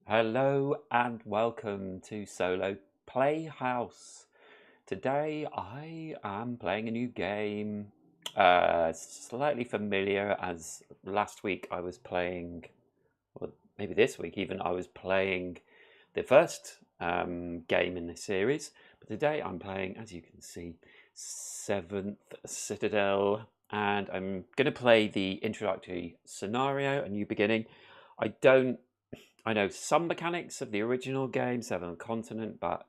Hello and welcome to Solo Playhouse. Today I am playing a new game, slightly familiar as last week I was playing, or maybe this week even, I was playing the first game in this series. But today I'm playing, as you can see, 7th Citadel, and I'm going to play the introductory scenario, a new beginning. I know some mechanics of the original game, Seventh Continent, but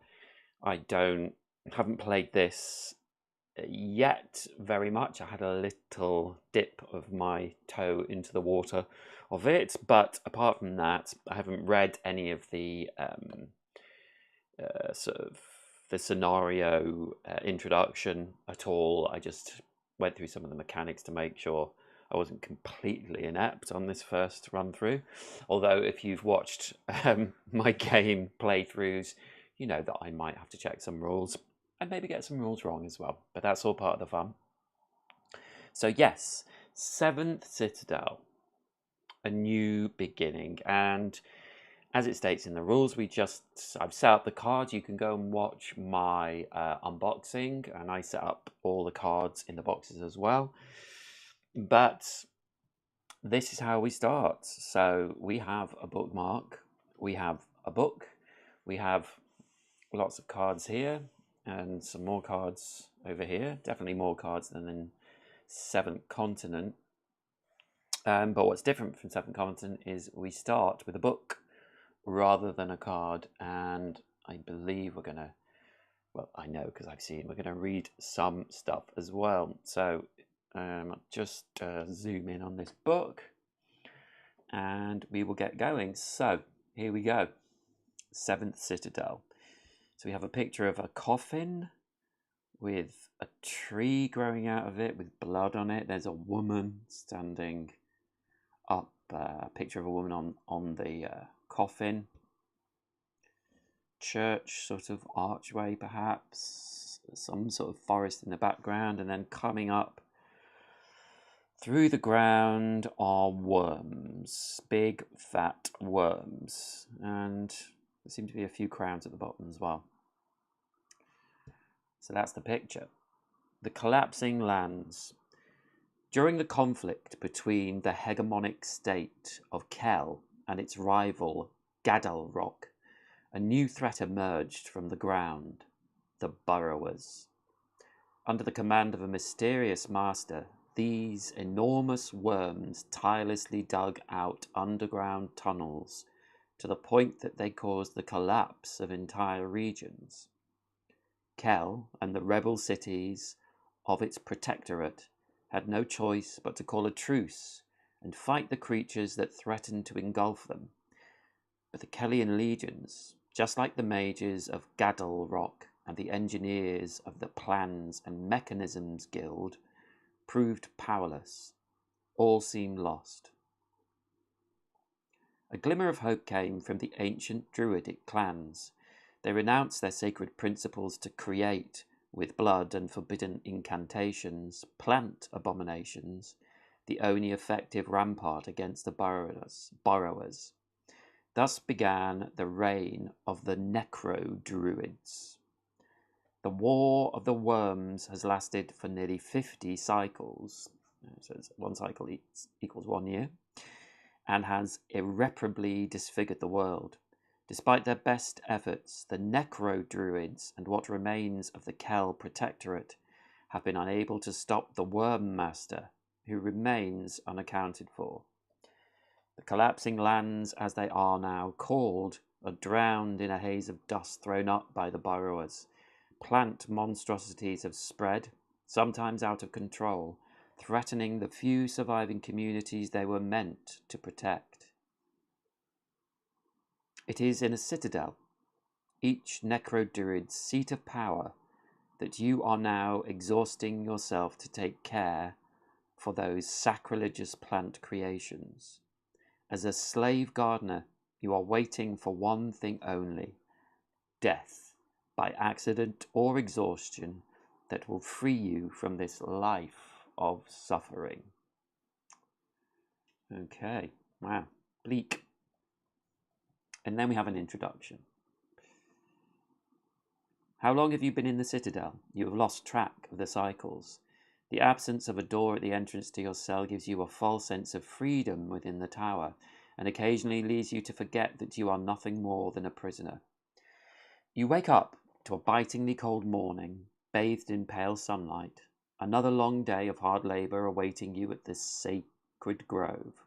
I haven't played this yet very much. I had a little dip of my toe into the water of it, but apart from that, I haven't read any of the sort of the scenario introduction at all. I just went through some of the mechanics to make sure I wasn't completely inept on this first run through. Although, if you've watched my game playthroughs, you know that I might have to check some rules and maybe get some rules wrong as well. But that's all part of the fun. So, yes, 7th Citadel, a new beginning. And as it states in the rules, I've set up the cards. You can go and watch my unboxing, and I set up all the cards in the boxes as well. But this is how we start. So we have a bookmark, we have a book, we have lots of cards here, and some more cards over here. Definitely more cards than in Seventh Continent. But what's different from Seventh Continent is we start with a book rather than a card, and I believe we're gonna, well, I know because I've seen, we're gonna read some stuff as well. So I'll just zoom in on this book and we will get going. So here we go. 7th Citadel. So we have a picture of a coffin with a tree growing out of it with blood on it. There's a woman standing up, a picture of a woman on the coffin. Church sort of archway perhaps, some sort of forest in the background, and then coming up through the ground are worms, big fat worms, and there seem to be a few crowns at the bottom as well. So that's the picture. The collapsing lands. During the conflict between the hegemonic state of Kel and its rival Gadalrock, a new threat emerged from the ground: the burrowers. Under the command of a mysterious master, these enormous worms tirelessly dug out underground tunnels to the point that they caused the collapse of entire regions. Kel and the rebel cities of its protectorate had no choice but to call a truce and fight the creatures that threatened to engulf them. But the Kellian legions, just like the mages of Gadal Rock and the engineers of the Plans and Mechanisms Guild, proved powerless. All seemed lost. A glimmer of hope came from the ancient druidic clans. They renounced their sacred principles to create, with blood and forbidden incantations, plant abominations, the only effective rampart against the burrowers. Thus began the reign of the Necro-Druids. The War of the Worms has lasted for nearly 50 cycles, so one cycle equals 1 year, and has irreparably disfigured the world. Despite their best efforts, the Necro-Druids and what remains of the Kel Protectorate have been unable to stop the Worm Master, who remains unaccounted for. The collapsing lands, as they are now called, are drowned in a haze of dust thrown up by the burrowers. Plant monstrosities have spread, sometimes out of control, threatening the few surviving communities they were meant to protect. It is in a citadel, each Necro-Druid's seat of power, that you are now exhausting yourself to take care for those sacrilegious plant creations. As a slave gardener, you are waiting for one thing only: death, by accident or exhaustion, that will free you from this life of suffering. Okay, wow, bleak. And then we have an introduction. How long have you been in the Citadel? You have lost track of the cycles. The absence of a door at the entrance to your cell gives you a false sense of freedom within the tower, and occasionally leads you to forget that you are nothing more than a prisoner. You wake up to a bitingly cold morning, bathed in pale sunlight. Another long day of hard labour awaiting you at this sacred grove.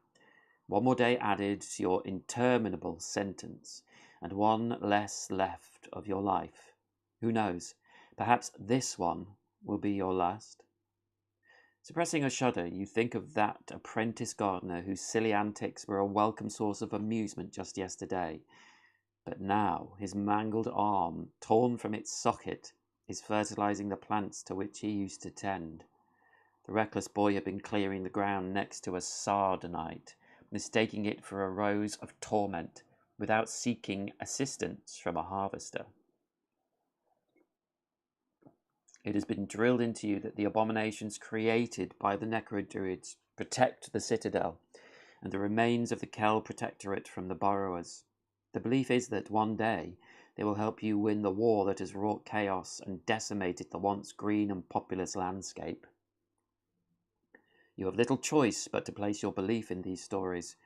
One more day added to your interminable sentence, and one less left of your life. Who knows? Perhaps this one will be your last. Suppressing a shudder, you think of that apprentice gardener whose silly antics were a welcome source of amusement just yesterday. But now his mangled arm, torn from its socket, is fertilizing the plants to which he used to tend. The reckless boy had been clearing the ground next to a sardonyte, mistaking it for a rose of torment, without seeking assistance from a harvester. It has been drilled into you that the abominations created by the necro-druids protect the Citadel, and the remains of the Kel Protectorate from the borrowers. The belief is that one day they will help you win the war that has wrought chaos and decimated the once green and populous landscape. You have little choice but to place your belief in these stories,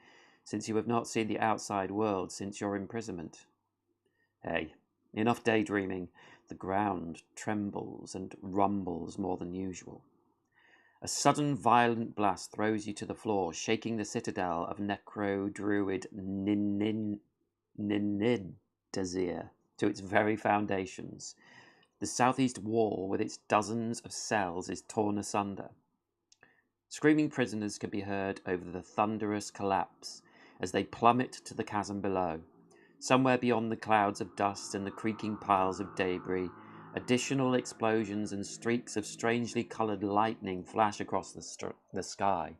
since you have not seen the outside world since your imprisonment. Hey, enough daydreaming. The ground trembles and rumbles more than usual. A sudden violent blast throws you to the floor, shaking the citadel of necro-druid Ninidazir to its very foundations. The southeast wall, with its dozens of cells, is torn asunder. Screaming prisoners can be heard over the thunderous collapse as they plummet to the chasm below. Somewhere beyond the clouds of dust and the creaking piles of debris, additional explosions and streaks of strangely coloured lightning flash across the sky.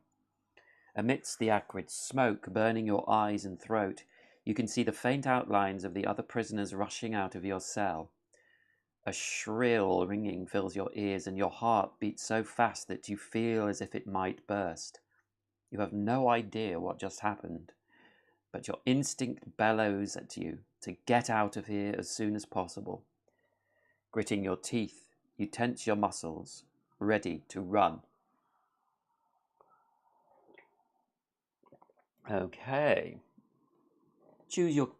Amidst the acrid smoke burning your eyes and throat, you can see the faint outlines of the other prisoners rushing out of your cell. A shrill ringing fills your ears, and your heart beats so fast that you feel as if it might burst. You have no idea what just happened, but your instinct bellows at you to get out of here as soon as possible. Gritting your teeth, you tense your muscles, ready to run. Okay. Choose your...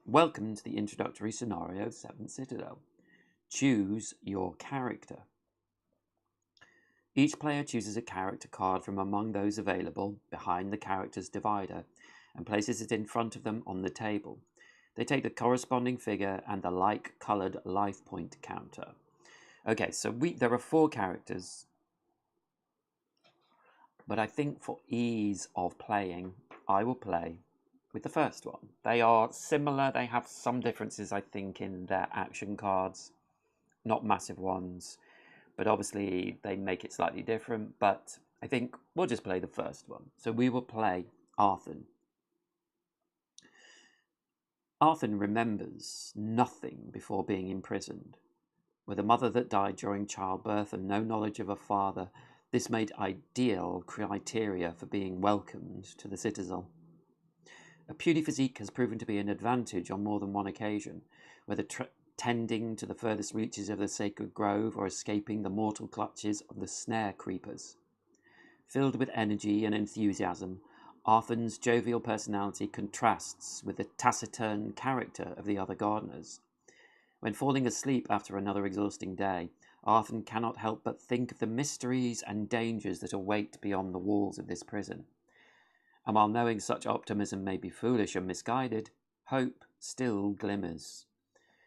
welcome to the introductory scenario of 7th Citadel. Choose your character. Each player chooses a character card from among those available behind the character's divider and places it in front of them on the table. They take the corresponding figure and the like-coloured life point counter. Okay, so there are 4 characters, but I think for ease of playing, I will play with the first one. They are similar, they have some differences, I think, in their action cards. Not massive ones, but obviously they make it slightly different, but I think we'll just play the first one. So we will play Arthur. Arthur remembers nothing before being imprisoned. With a mother that died during childbirth and no knowledge of a father, this made ideal criteria for being welcomed to the Citadel. A puny physique has proven to be an advantage on more than one occasion, whether tending to the furthest reaches of the sacred grove or escaping the mortal clutches of the snare creepers. Filled with energy and enthusiasm, Arthur's jovial personality contrasts with the taciturn character of the other gardeners. When falling asleep after another exhausting day, Arthur cannot help but think of the mysteries and dangers that await beyond the walls of this prison. And while knowing such optimism may be foolish and misguided, hope still glimmers.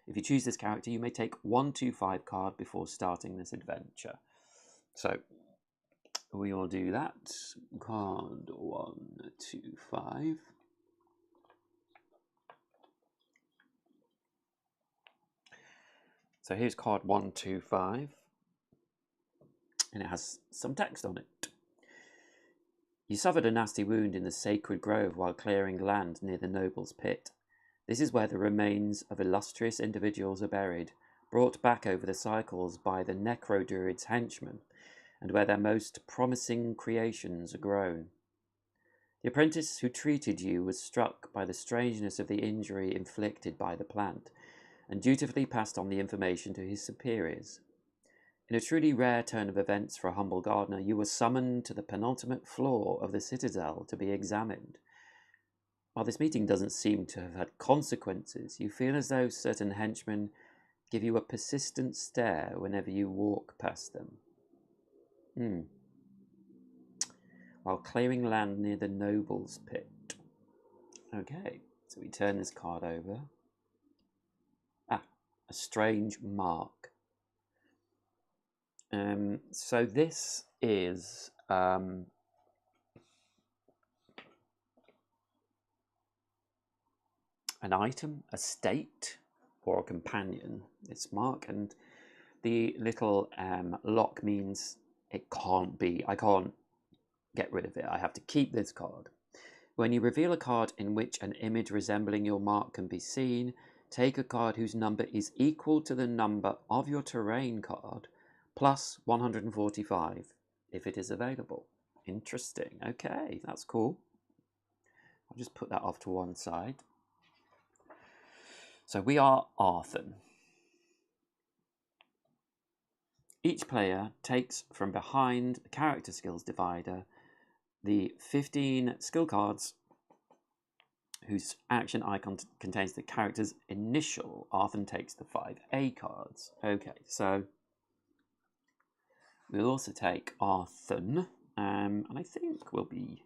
If you choose this character, you may take 1-5 card before starting this adventure. So we will do that. Card 1-5. So here's card 1-5, and it has some text on it. You suffered a nasty wound in the sacred grove while clearing land near the noble's pit. This is where the remains of illustrious individuals are buried, brought back over the cycles by the necro-druids' henchmen, and where their most promising creations are grown. The apprentice who treated you was struck by the strangeness of the injury inflicted by the plant, and dutifully passed on the information to his superiors. In a truly rare turn of events for a humble gardener, you were summoned to the penultimate floor of the Citadel to be examined. While this meeting doesn't seem to have had consequences, you feel as though certain henchmen give you a persistent stare whenever you walk past them. While clearing land near the Noble's Pit. Okay, so we turn this card over. A strange mark. So this is an item, a state, or a companion. This mark, and the little lock means it can't be. I can't get rid of it. I have to keep this card. When you reveal a card in which an image resembling your mark can be seen, take a card whose number is equal to the number of your terrain card, plus 145, if it is available. Interesting. Okay, that's cool. I'll just put that off to one side. So we are Arthur. Each player takes from behind a character skills divider the 15 skill cards whose action icon contains the character's initial. Arthur takes the 5A cards. Okay, so we'll also take Arthur, and I think we'll be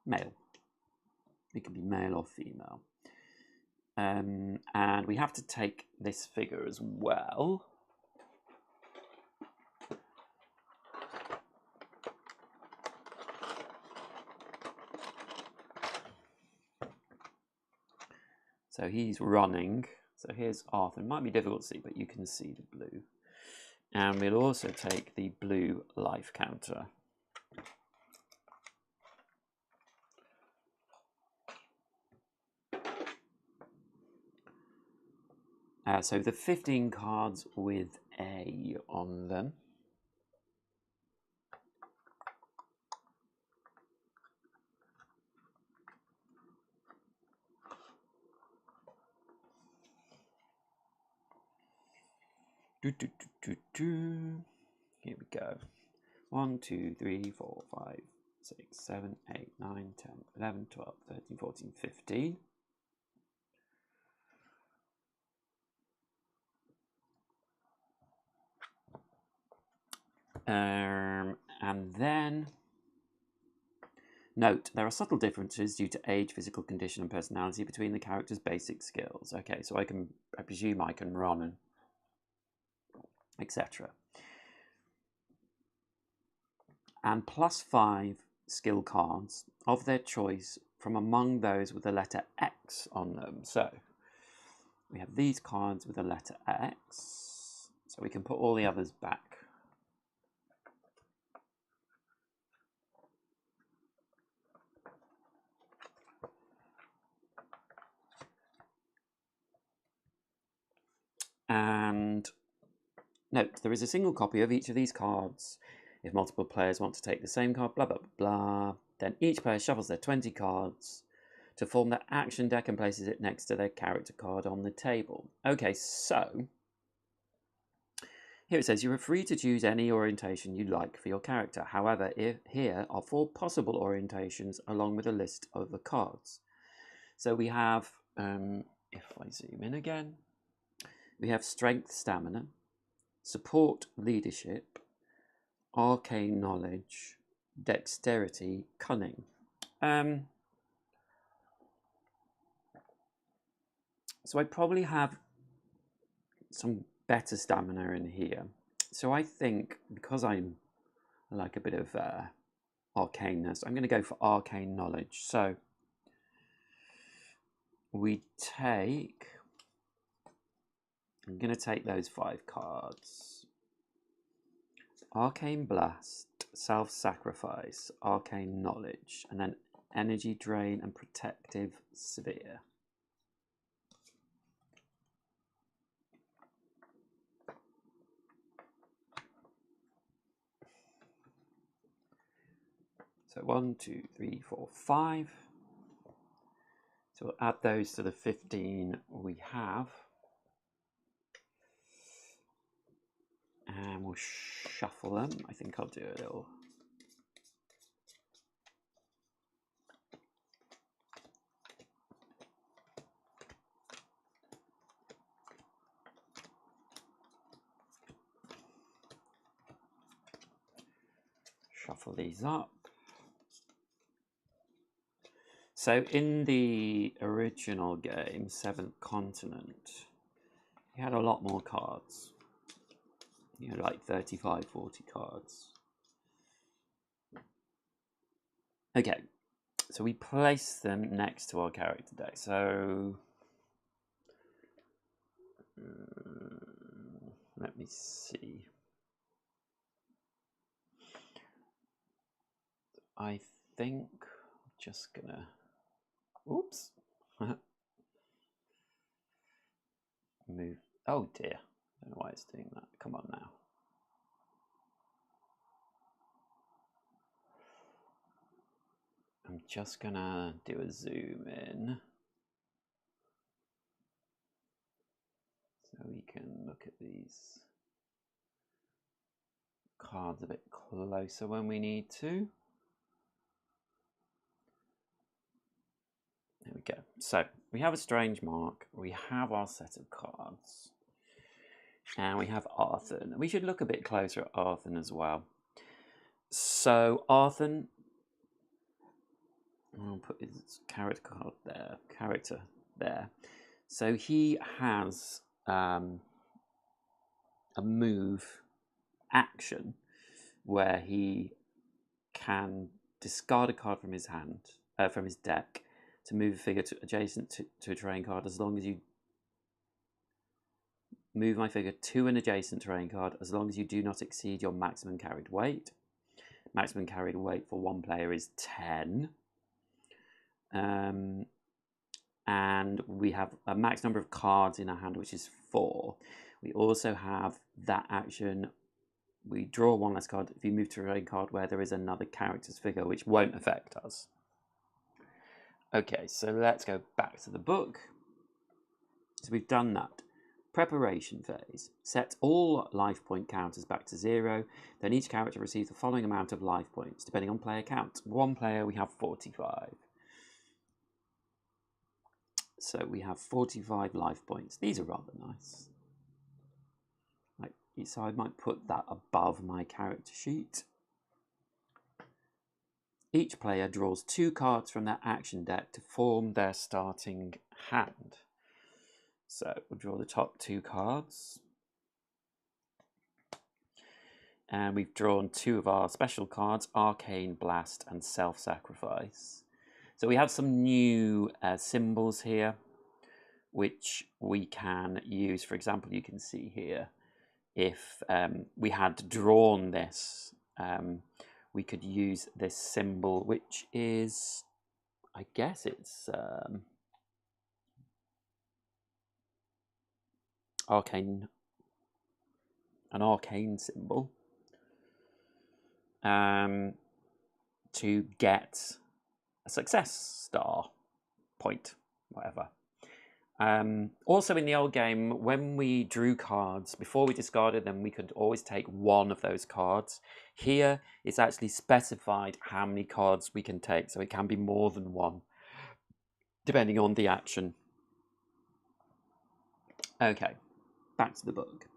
male. It can be male or female. And we have to take this figure as well. So he's running. So here's Arthur. It might be difficult to see, but you can see the blue. And we'll also take the blue life counter. So the 15 cards with A on them. Here we go. 1, 2, 3, 4, 5, 6, 7, 8, 9, 10, 11, 12, 13, 14, 15. And then, note, there are subtle differences due to age, physical condition, and personality between the character's basic skills. Okay, so I presume I can run and etc. And plus 5 skill cards of their choice from among those with the letter X on them. So we have these cards with the letter X. So we can put all the others back. And note, there is a single copy of each of these cards. If multiple players want to take the same card, blah, blah, blah, then each player shuffles their 20 cards to form their action deck and places it next to their character card on the table. Okay, so here it says you are free to choose any orientation you like for your character. However, here are 4 possible orientations along with a list of the cards. So we have, if I zoom in again, we have strength, stamina, support, leadership, arcane knowledge, dexterity, cunning. So I probably have some better stamina in here. So I think because I'm like a bit of arcaneness, I'm going to go for arcane knowledge. So I'm going to take those 5 cards. Arcane Blast, Self-Sacrifice, Arcane Knowledge, and then Energy Drain and Protective Sphere. So 1, 2, 3, 4, 5. So we'll add those to the 15 we have. And we'll shuffle them. I think I'll do a little... Shuffle these up. So in the original game, 7th Continent, you had a lot more cards. You had like 35, 40 cards. Okay, so we place them next to our character deck. So let me see. I think I'm just gonna... Oops. Move. Oh dear. I don't know why it's doing that. Come on now. I'm just gonna do a zoom in so we can look at these cards a bit closer when we need to. There we go. So we have a strange mark, we have our set of cards, and we have Arthur. We should look a bit closer at Arthur as well. So Arthur, I'll put his character there. So he has a move action where he can discard a card from his hand, from his deck, to move a figure adjacent to a terrain card, as long as you move my figure to an adjacent terrain card, as long as you do not exceed your maximum carried weight. Maximum carried weight for one player is 10. And we have a max number of cards in our hand, which is 4. We also have that action, we draw one less card if you move to a terrain card where there is another character's figure, which won't affect us. Okay, so let's go back to the book. So we've done that. Preparation phase. Set all life point counters back to 0. Then each character receives the following amount of life points, depending on player count. One player, we have 45. So we have 45 life points. These are rather nice. So I might put that above my character sheet. Each player draws 2 cards from their action deck to form their starting hand. So we'll draw the top 2 cards. And we've drawn 2 of our special cards, Arcane Blast and Self-Sacrifice. So we have some new symbols here, which we can use. For example, you can see here, if we had drawn this, we could use this symbol, which is, I guess it's an arcane symbol, to get a success star point, whatever. Also in the old game, when we drew cards, before we discarded them, we could always take one of those cards. Here, it's actually specified how many cards we can take, so it can be more than one, depending on the action. Okay, back to the book.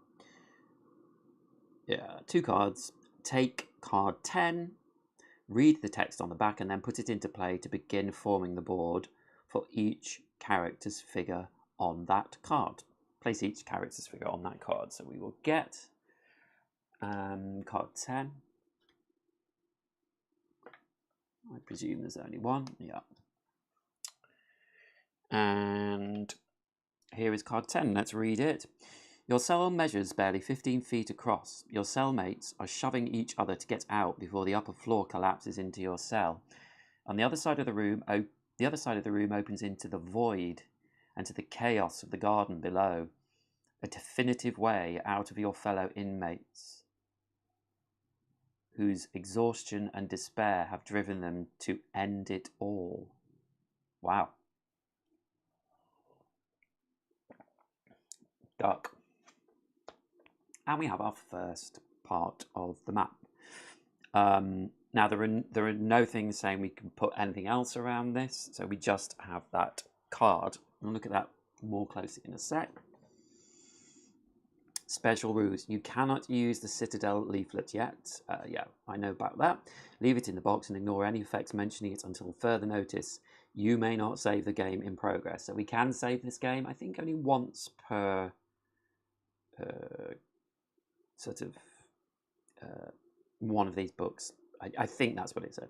Yeah, 2 cards. Take card 10, read the text on the back, and then put it into play to begin forming the board for each character's figure on that card. Place each character's figure on that card. So we will get card 10. I presume there's only one. Yeah. And here is card 10. Let's read it. Your cell measures barely 15 feet across. Your cellmates are shoving each other to get out before the upper floor collapses into your cell. On the other side of the room, opens into the void and to the chaos of the garden below, a definitive way out of your fellow inmates. whose exhaustion and despair have driven them to end it all. Wow. Dark. And we have our first part of the map. Now, there are no things saying we can put anything else around this, so we just have that card. We'll look at that more closely in a sec. Special rules. You cannot use the Citadel leaflet yet. Yeah, I know about that. Leave it in the box and ignore any effects mentioning it until further notice. You may not save the game in progress. So we can save this game, I think, only once per sort of one of these books. I think that's what it said.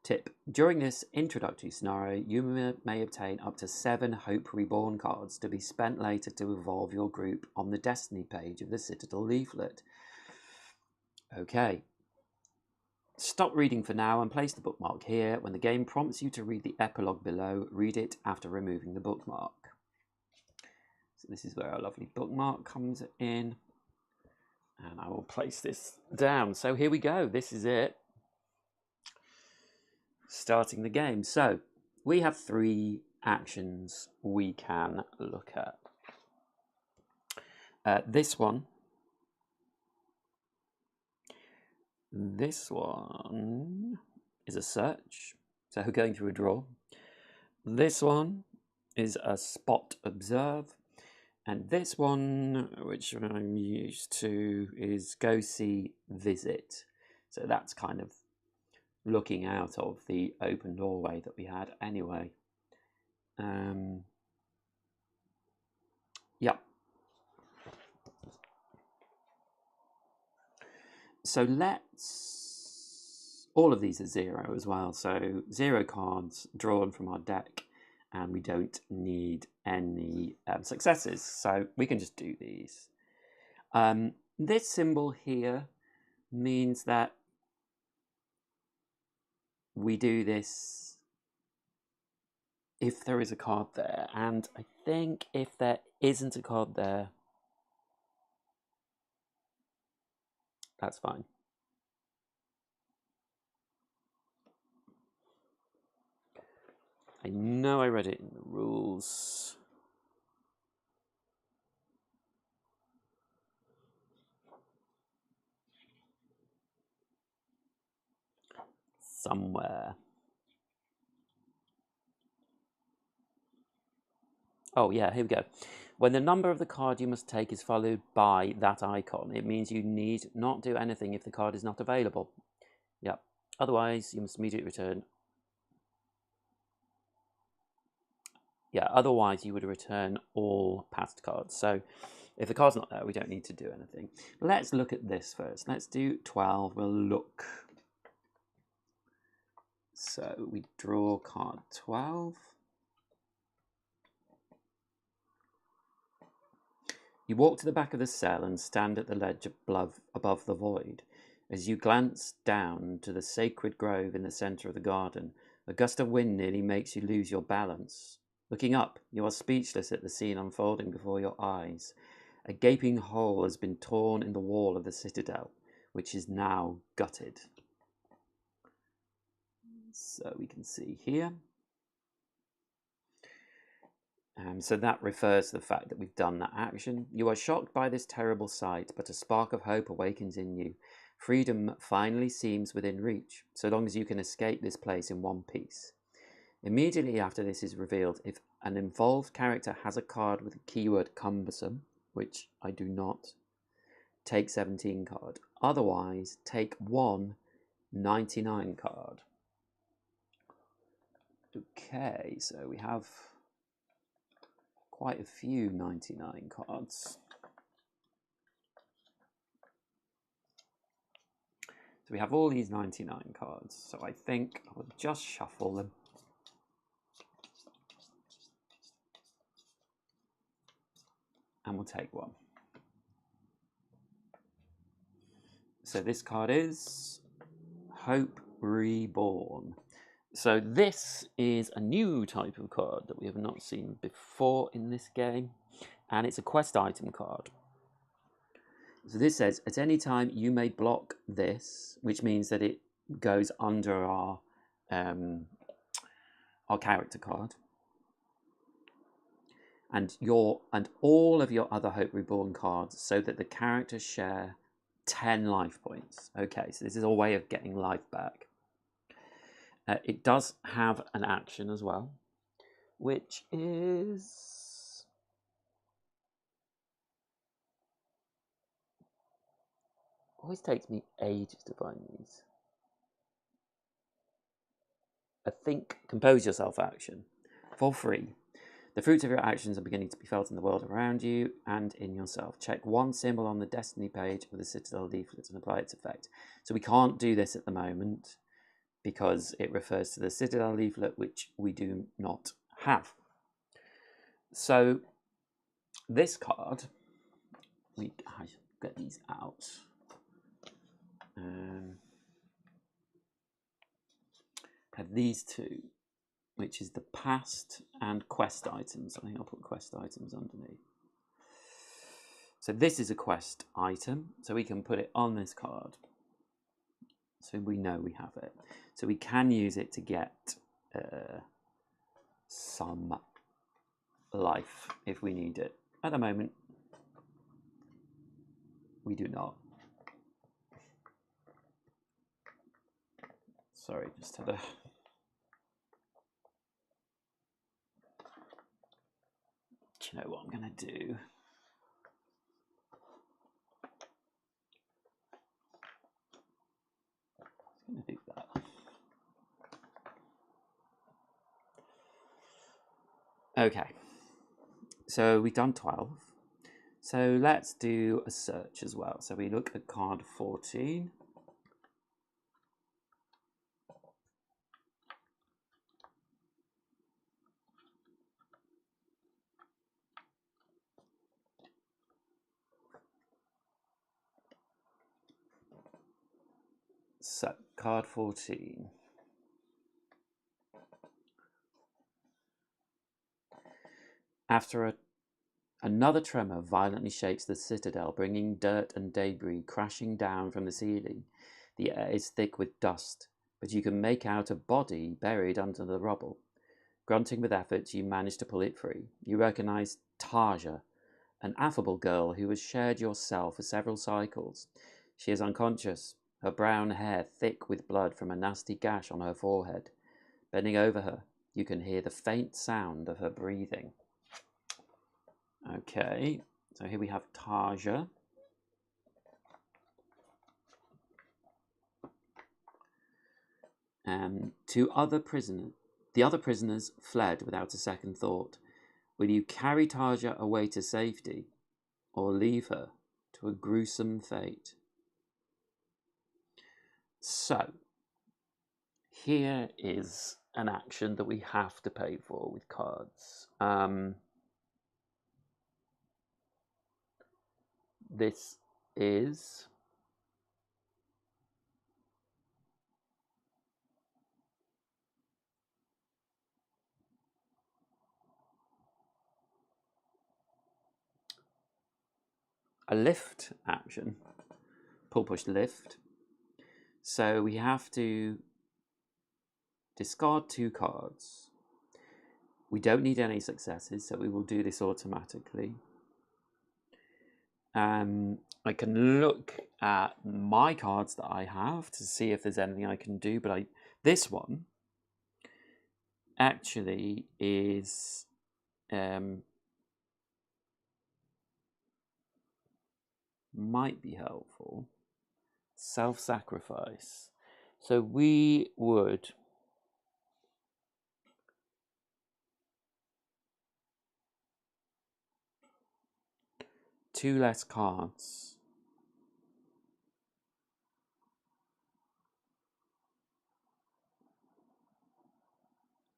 Tip. During this introductory scenario, you may obtain up to 7 Hope Reborn cards to be spent later to evolve your group on the Destiny page of the Citadel leaflet. Okay. Stop reading for now and place the bookmark here. When the game prompts you to read the epilogue below, read it after removing the bookmark. So this is where our lovely bookmark comes in. And I will place this down. So here we go. This is it. Starting the game. So we have 3 actions we can look at. This one is a search. So we're going through a draw. This one is a spot observe. And this one, which I'm used to, is go see visit. So that's kind of looking out of the open doorway that we had anyway. Yeah. So all of these are 0 as well. So 0 cards drawn from our deck. And we don't need any successes, so we can just do these. This symbol here means that we do this if there is a card there, and I think if there isn't a card there, that's fine. I know I read it in the rules. Somewhere. Oh yeah, here we go. When the number of the card you must take is followed by that icon, it means you need not do anything if the card is not available. Yep. Otherwise, you must immediately return. Yeah, otherwise you would return all past cards. So if the card's not there, we don't need to do anything. Let's look at this first. Let's do 12. We'll look. So we draw card 12. You walk to the back of the cell and stand at the ledge above the void. As you glance down to the sacred grove in the centre of the garden, a gust of wind nearly makes you lose your balance. Looking up, you are speechless at the scene unfolding before your eyes. A gaping hole has been torn in the wall of the citadel, which is now gutted. So we can see here. So that refers to the fact that we've done that action. You are shocked by this terrible sight, but a spark of hope awakens in you. Freedom finally seems within reach, so long as you can escape this place in one piece. Immediately after this is revealed, if an involved character has a card with the keyword cumbersome, which I do not, take 17 card. Otherwise, take 1 99 card. Okay, so we have quite a few 99 cards. So we have all these 99 cards. So I think I'll just shuffle them. And we'll take 1. So this card is Hope Reborn. So this is a new type of card that we have not seen before in this game, and it's a quest item card. So this says, at any time you may block this, which means that it goes under our character card. And all of your other Hope Reborn cards, so that the characters share 10 life points. Okay, so this is a way of getting life back. It does have an action as well, which is... always takes me ages to find these. A think, compose yourself action. For free. The fruits of your actions are beginning to be felt in the world around you and in yourself. Check one symbol on the Destiny page of the Citadel leaflet and apply its effect. So we can't do this at the moment because it refers to the Citadel leaflet, which we do not have. So this card, I get these out. Have these two, which is the past and quest items. I think I'll put quest items underneath. So this is a quest item, so we can put it on this card. So we know we have it. So we can use it to get some life if we need it. At the moment, we do not. Sorry, just had a... Do you know what I'm going to do? I'm going to do that. Okay. So we've done 12. So let's do a search as well. So we look at card 14. So, card 14. After another tremor violently shakes the citadel, bringing dirt and debris crashing down from the ceiling. The air is thick with dust, but you can make out a body buried under the rubble. Grunting with effort, you manage to pull it free. You recognize Tarja, an affable girl who has shared your cell for several cycles. She is unconscious, her brown hair thick with blood from a nasty gash on her forehead. Bending over her, you can hear the faint sound of her breathing. Okay, so here we have Tarja. The other prisoners fled without a second thought. Will you carry Tarja away to safety, or leave her to a gruesome fate? So, here is an action that we have to pay for with cards. This is a lift action. Pull, push, lift. So we have to discard 2 cards. We don't need any successes, so we will do this automatically. I can look at my cards that I have to see if there's anything I can do, but this one actually is might be helpful. Self-sacrifice. So we would two less cards.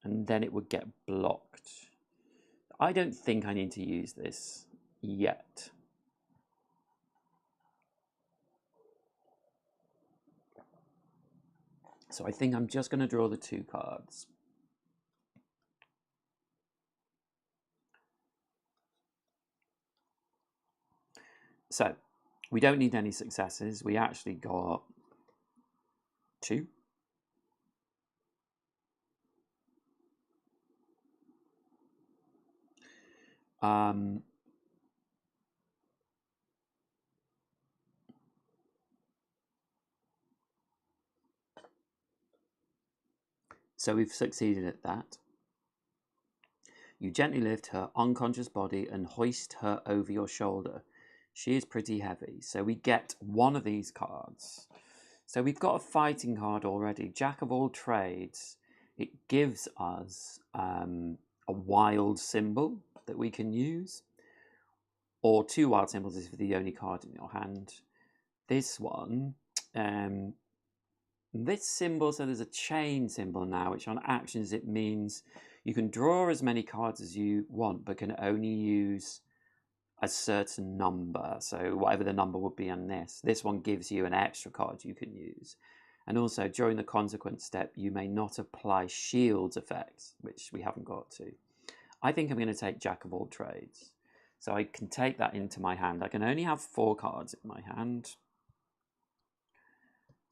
And then it would get blocked. I don't think I need to use this yet. So I think I'm just going to draw the 2 cards. So We don't need any successes. We actually got 2. So we've succeeded at that. You gently lift her unconscious body and hoist her over your shoulder. She is pretty heavy, so we get one of these cards. So we've got a fighting card already, Jack of all trades. It gives us a wild symbol that we can use, or 2 wild symbols is the only card in your hand. This one, this symbol, so there's a chain symbol now, which on actions it means you can draw as many cards as you want, but can only use a certain number. So whatever the number would be on this one gives you an extra card you can use. And also during the consequence step, you may not apply shields effects, which we haven't got to. I think I'm going to take Jack of all trades. So I can take that into my hand. I can only have 4 cards in my hand.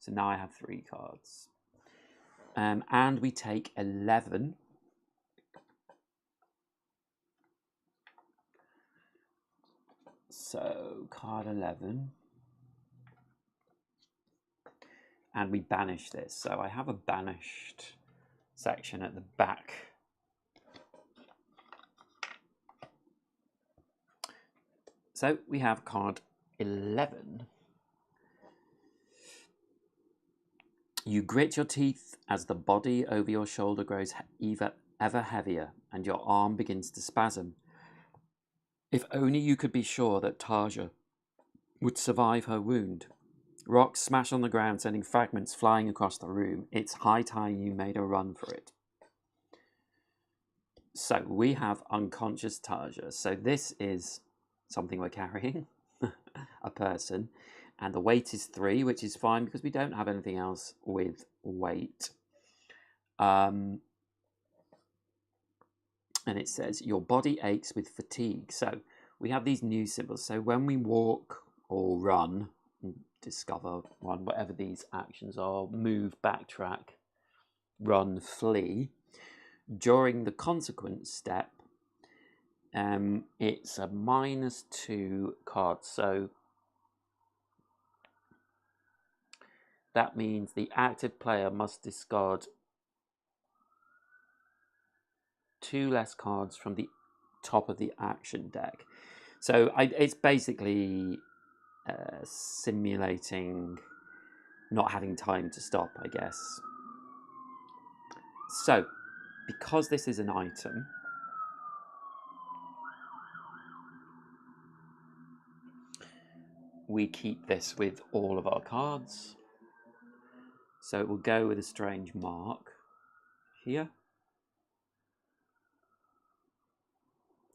So now I have 3 cards. And we take 11. So card 11. And we banish this. So I have a banished section at the back. So we have card 11. You grit your teeth as the body over your shoulder grows ever heavier and your arm begins to spasm. If only you could be sure that Tarja would survive her wound. Rocks smash on the ground, sending fragments flying across the room. It's high time you made a run for it. So we have unconscious Tarja. So this is something we're carrying, a person. And the weight is 3, which is fine because we don't have anything else with weight. And it says, your body aches with fatigue. So we have these new symbols. So when we walk or run, discover one, whatever these actions are, move, backtrack, run, flee, during the consequence step, it's a -2 card. So that means the active player must discard 2 less cards from the top of the action deck. So it's basically simulating not having time to stop, I guess. So, because this is an item, we keep this with all of our cards. So it will go with a strange mark here.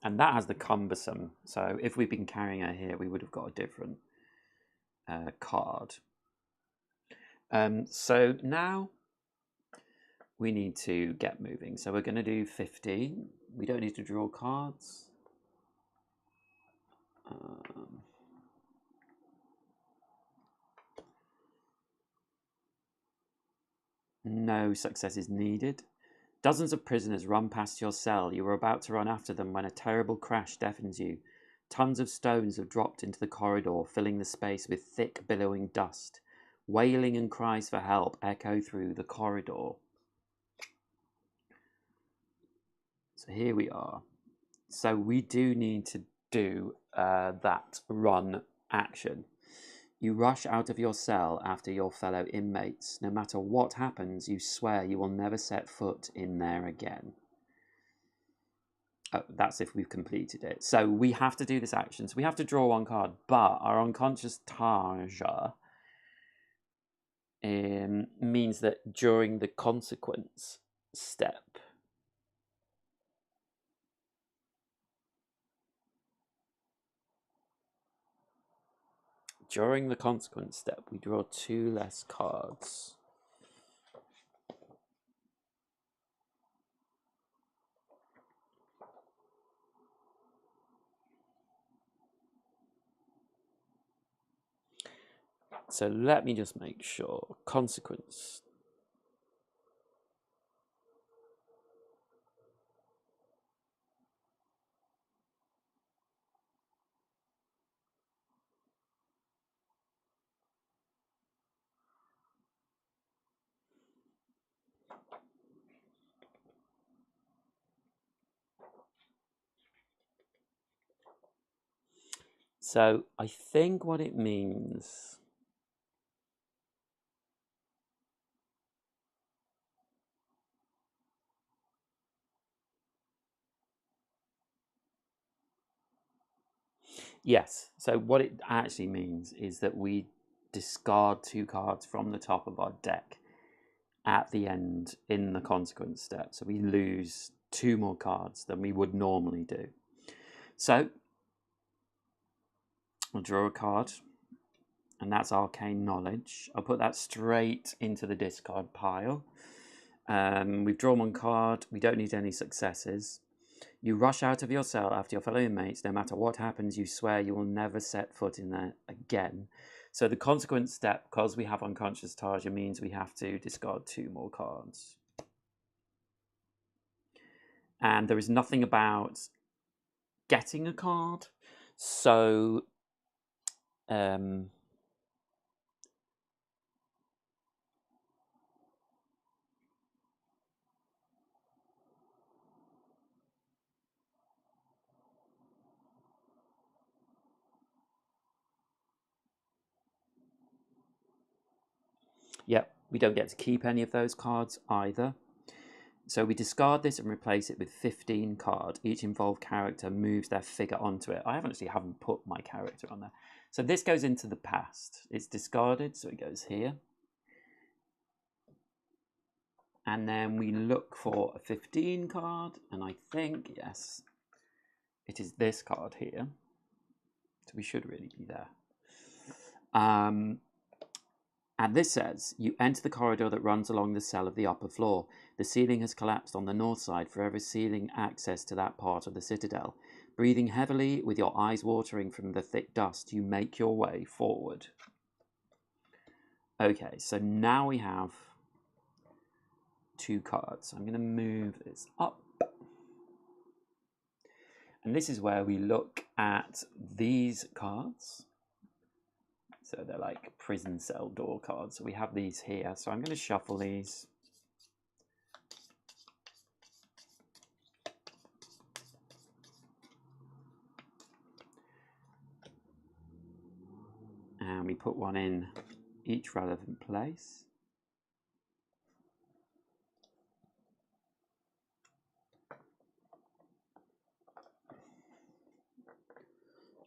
And that has the cumbersome. So if we'd been carrying her here, we would have got a different card. So now we need to get moving. So we're going to do 15. We don't need to draw cards. No success is needed. Dozens of prisoners run past your cell. You were about to run after them when a terrible crash deafens you. Tons of stones have dropped into the corridor, filling the space with thick, billowing dust. Wailing and cries for help echo through the corridor. So here we are. So we do need to do that run action. You rush out of your cell after your fellow inmates. No matter what happens, you swear you will never set foot in there again. Oh, that's if we've completed it. So we have to do this action. So we have to draw 1 card, but our unconscious Tarja means that during the consequence step, we draw 2 less cards. So let me just make sure. Consequence. So I think what it means. Yes, so what it actually means is that we discard 2 cards from the top of our deck at the end in the consequence step. So we lose 2 more cards than we would normally do. So I'll draw a card, and that's Arcane Knowledge. I'll put that straight into the discard pile. We've drawn 1 card. We don't need any successes. You rush out of your cell after your fellow inmates. No matter what happens, you swear you will never set foot in there again. So the consequence step, because we have unconscious Tarja, means we have to discard 2 more cards. And there is nothing about getting a card. So yeah, we don't get to keep any of those cards either. So we discard this and replace it with 15 card. Each involved character moves their figure onto it. I haven't put my character on there. So this goes into the past. It's discarded, so it goes here. And then we look for a 15 card, and I think, yes, it is this card here. So we should really be there. And this says, you enter the corridor that runs along the cell of the upper floor. The ceiling has collapsed on the north side, forever sealing access to that part of the citadel. Breathing heavily, with your eyes watering from the thick dust, you make your way forward. Okay, so now we have 2 cards. I'm going to move this up. And this is where we look at these cards. So they're like prison cell door cards. So we have these here. So I'm going to shuffle these. And we put one in each relevant place.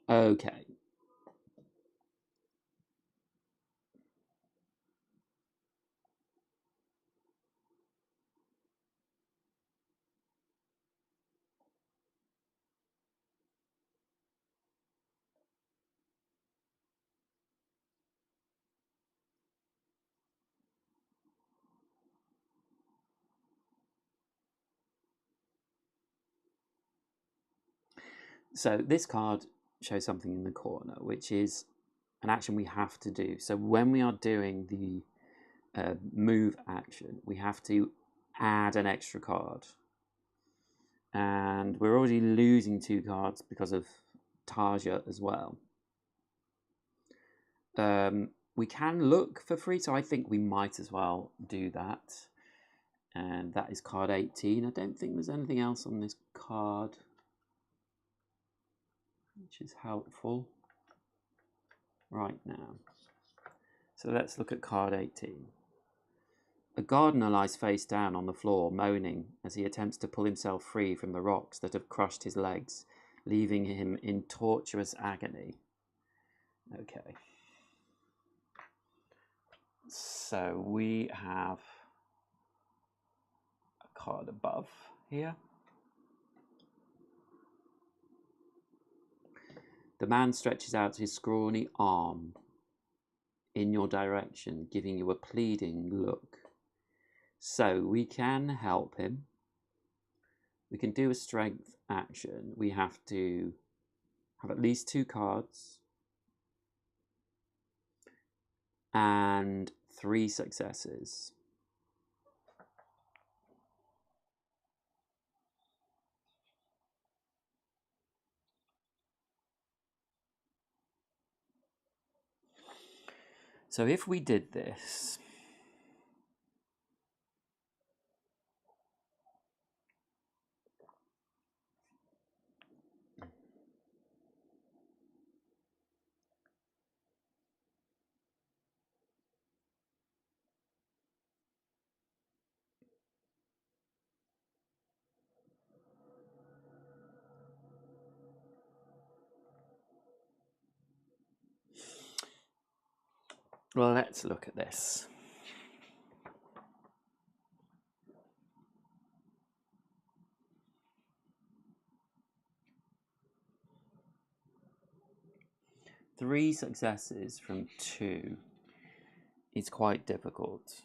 Okay. So this card shows something in the corner, which is an action we have to do. So when we are doing the move action, we have to add an extra card. And we're already losing 2 cards because of Tarja as well. We can look for free, so I think we might as well do that. And that is card 18. I don't think there's anything else on this card which is helpful right now. So let's look at card 18. A gardener lies face down on the floor, moaning as he attempts to pull himself free from the rocks that have crushed his legs, leaving him in torturous agony. Okay. So we have a card above here. The man stretches out his scrawny arm in your direction, giving you a pleading look. So we can help him. We can do a strength action. We have to have at least 2 cards. and 3 successes. So if we did this, well, let's look at this. Three successes from 2 is quite difficult.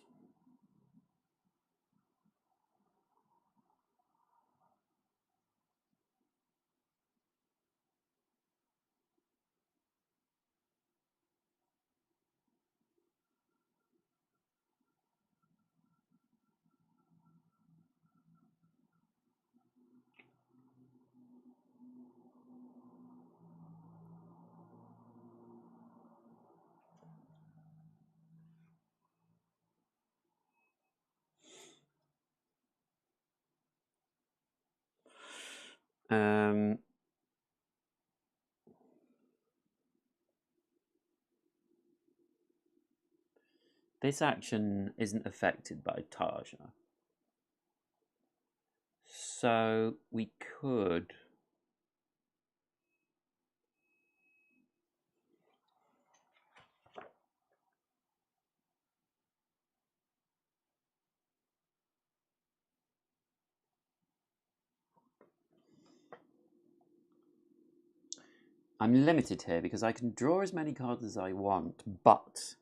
This action isn't affected by Tarja. So we could... I'm limited here because I can draw as many cards as I want, but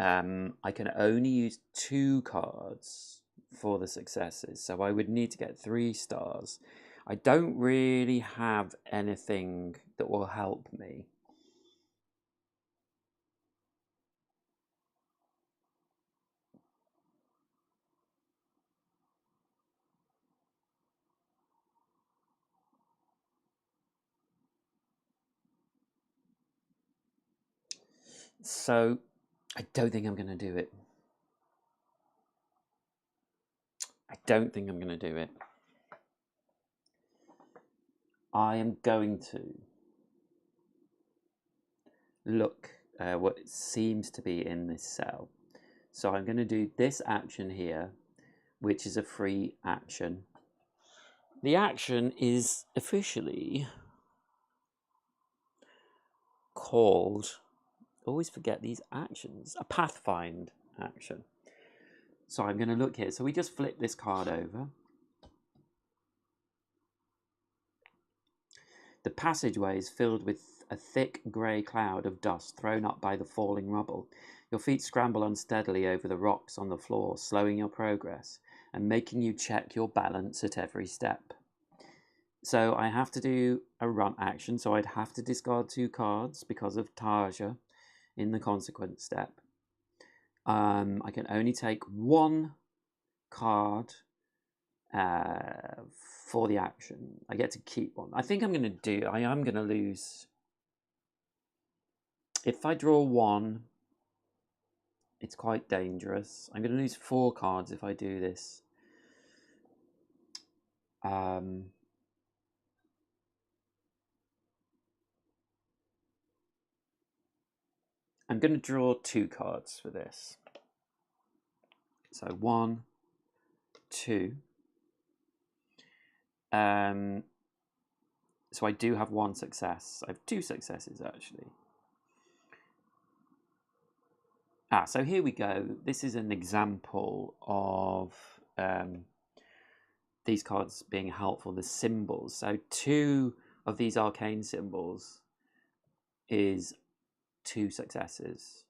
I can only use 2 cards for the successes, so I would need to get 3 stars. I don't really have anything that will help me. So I don't think I'm going to do it. I don't think I'm going to do it. I am going to look what seems to be in this cell. So I'm going to do this action here, which is a free action. The action is officially called, always forget these actions, a Pathfind action. So I'm going to look here. So we just flip this card over. The passageway is filled with a thick grey cloud of dust thrown up by the falling rubble. Your feet scramble unsteadily over the rocks on the floor, slowing your progress and making you check your balance at every step. So I have to do a run action, so I'd have to discard 2 cards because of Tarja in the consequence step. I can only take 1 card for the action. I get to keep 1. I think I am going to lose. If I draw 1, it's quite dangerous. I'm going to lose 4 cards if I do this. I'm going to draw 2 cards for this. So 1, 2. So I do have 1 success. I have 2 successes actually. So here we go. This is an example of these cards being helpful. The symbols. So 2 of these arcane symbols is 2 successes.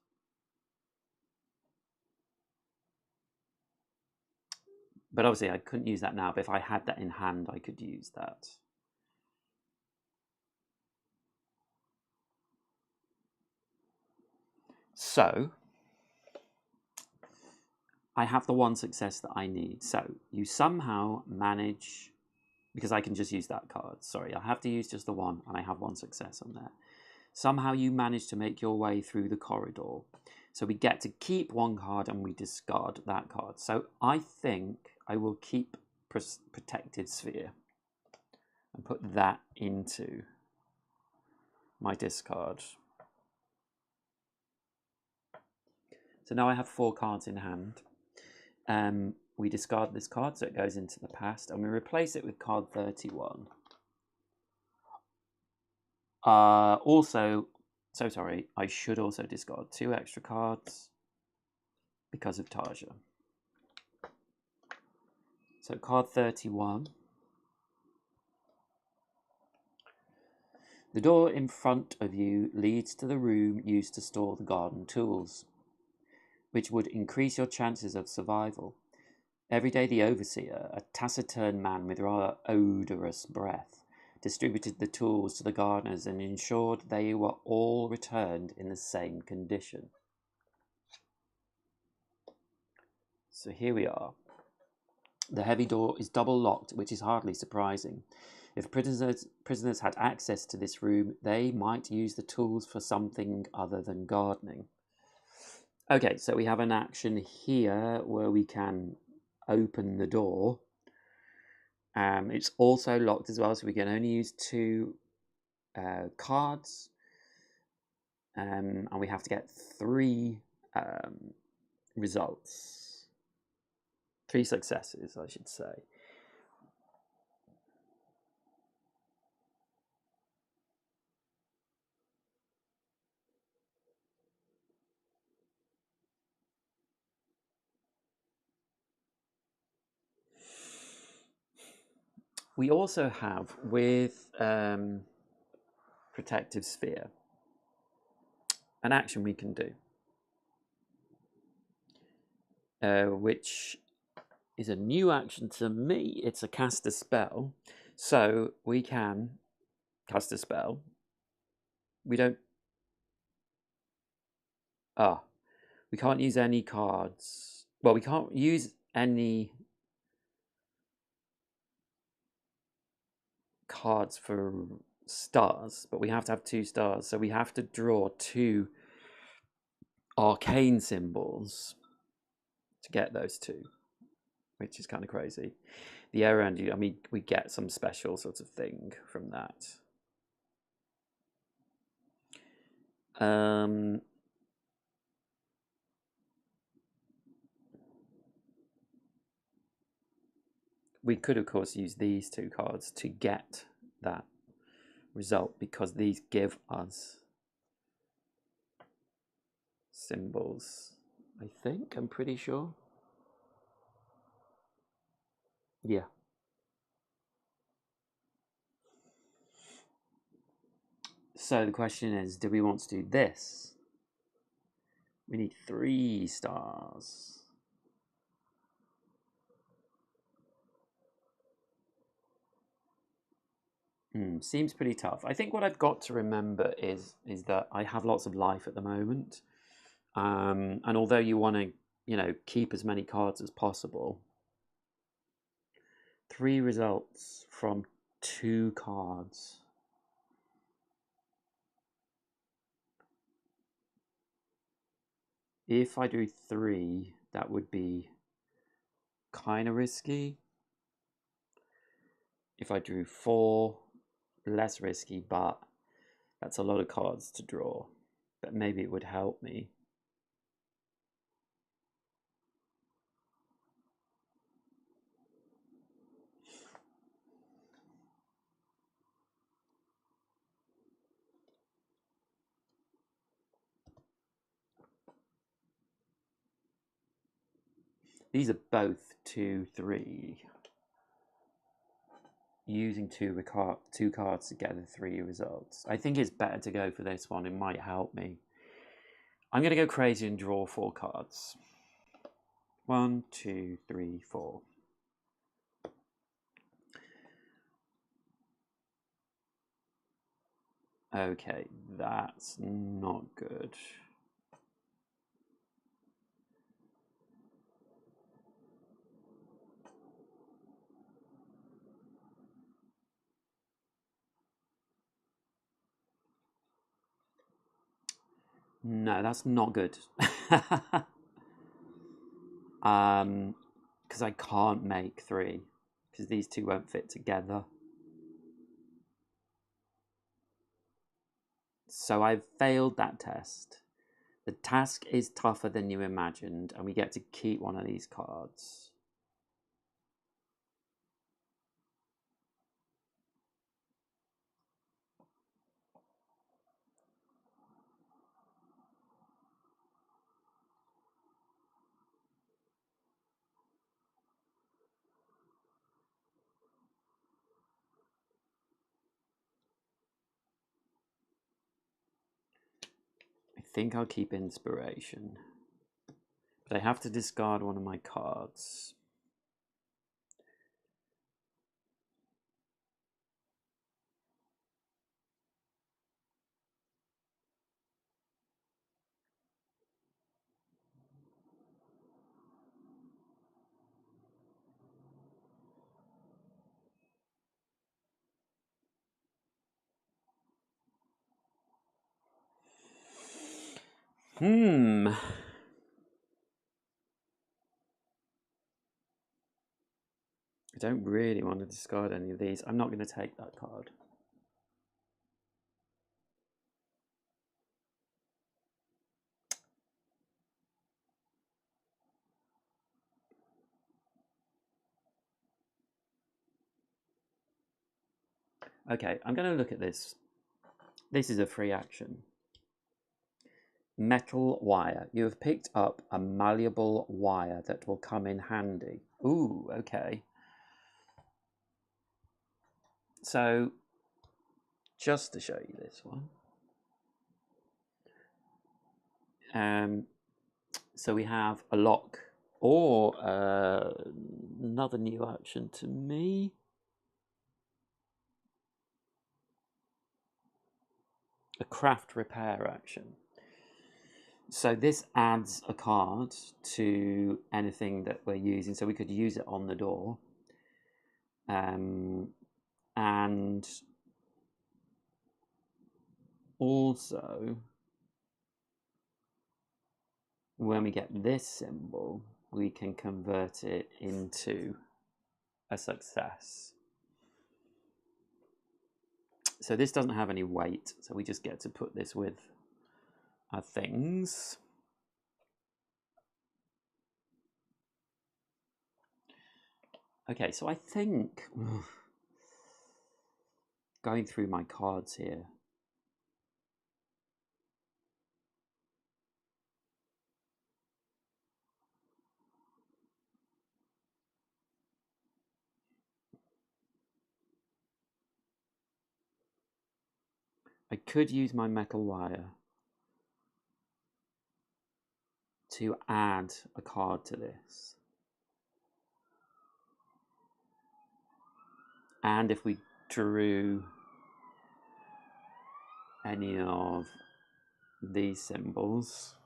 But obviously I couldn't use that now, but if I had that in hand, I could use that. So I have the one success that I need. So you somehow manage, because I can just use that card. Sorry, I have to use just the one, and I have one success on there. Somehow you manage to make your way through the corridor. So we get to keep one card and we discard that card. So I think I will keep Protective Sphere and put that into my discard. So now I have 4 cards in hand. We discard this card, so it goes into the past, and we replace it with card 31. I should also discard 2 extra cards because of Tarja. So card 31. The door in front of you leads to the room used to store the garden tools, which would increase your chances of survival. Every day the Overseer, a taciturn man with rather odorous breath, distributed the tools to the gardeners and ensured they were all returned in the same condition. So here we are. The heavy door is double locked, which is hardly surprising. If prisoners had access to this room, they might use the tools for something other than gardening. Okay, so we have an action here where we can open the door. It's also locked as well, so we can only use 2 cards. And we have to get 3 results. 3 successes, I should say. We also have, with Protective Sphere, an action we can do, which is a new action to me. It's a cast a spell. So we can cast a spell. We don't... we can't use any cards. Well, we can't use any cards for stars, but we have to have 2 stars. So we have to draw 2 arcane symbols to get those 2, which is kind of crazy. The area around you, I mean, we get some special sort of thing from that. We could, of course, use these 2 cards to get that result, because these give us symbols, I think. I'm pretty sure. Yeah. So the question is, do we want to do this? We need 3 stars. Seems pretty tough. I think what I've got to remember is that I have lots of life at the moment. And although you want to, keep as many cards as possible, 3 results from 2 cards. If I do 3, that would be kind of risky. If I drew 4, less risky, but that's a lot of cards to draw. But maybe it would help me. These are both 2, 3. Using 2 cards to get the 3 results. I think it's better to go for this one. It might help me. I'm going to go crazy and draw 4 cards. 1, 2, 3, 4. Okay, that's not good. No, that's not good. Because I can't make 3, because these two won't fit together. So I've failed that test. The task is tougher than you imagined, and we get to keep one of these cards. I think I'll keep inspiration, but I have to discard one of my cards. I don't really want to discard any of these. I'm not going to take that card. Okay, I'm going to look at this. This is a free action. Metal wire. You have picked up a malleable wire that will come in handy. Ooh, okay. So, just to show you this one. So we have a lock, or another new action to me. A craft repair action. So this adds a card to anything that we're using. So we could use it on the door. And also, when we get this symbol, we can convert it into a success. So this doesn't have any weight, so we just get to put this with our things. Okay, so I think going through my cards here. I could use my metal wire to add a card to this. And if we drew any of these symbols,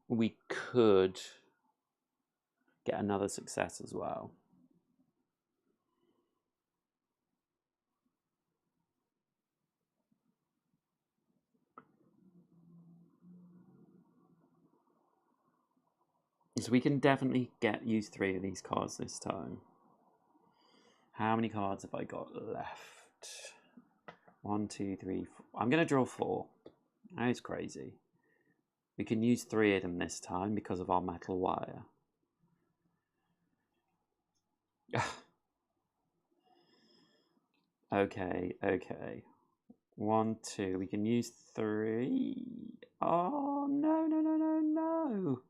we could get another success as well. So we can definitely use 3 of these cards this time. How many cards have I got left? 1, 2, 3, 4. I'm going to draw 4. That is crazy. We can use 3 of them this time because of our metal wire. Okay. 1, 2. We can use 3. Oh, no.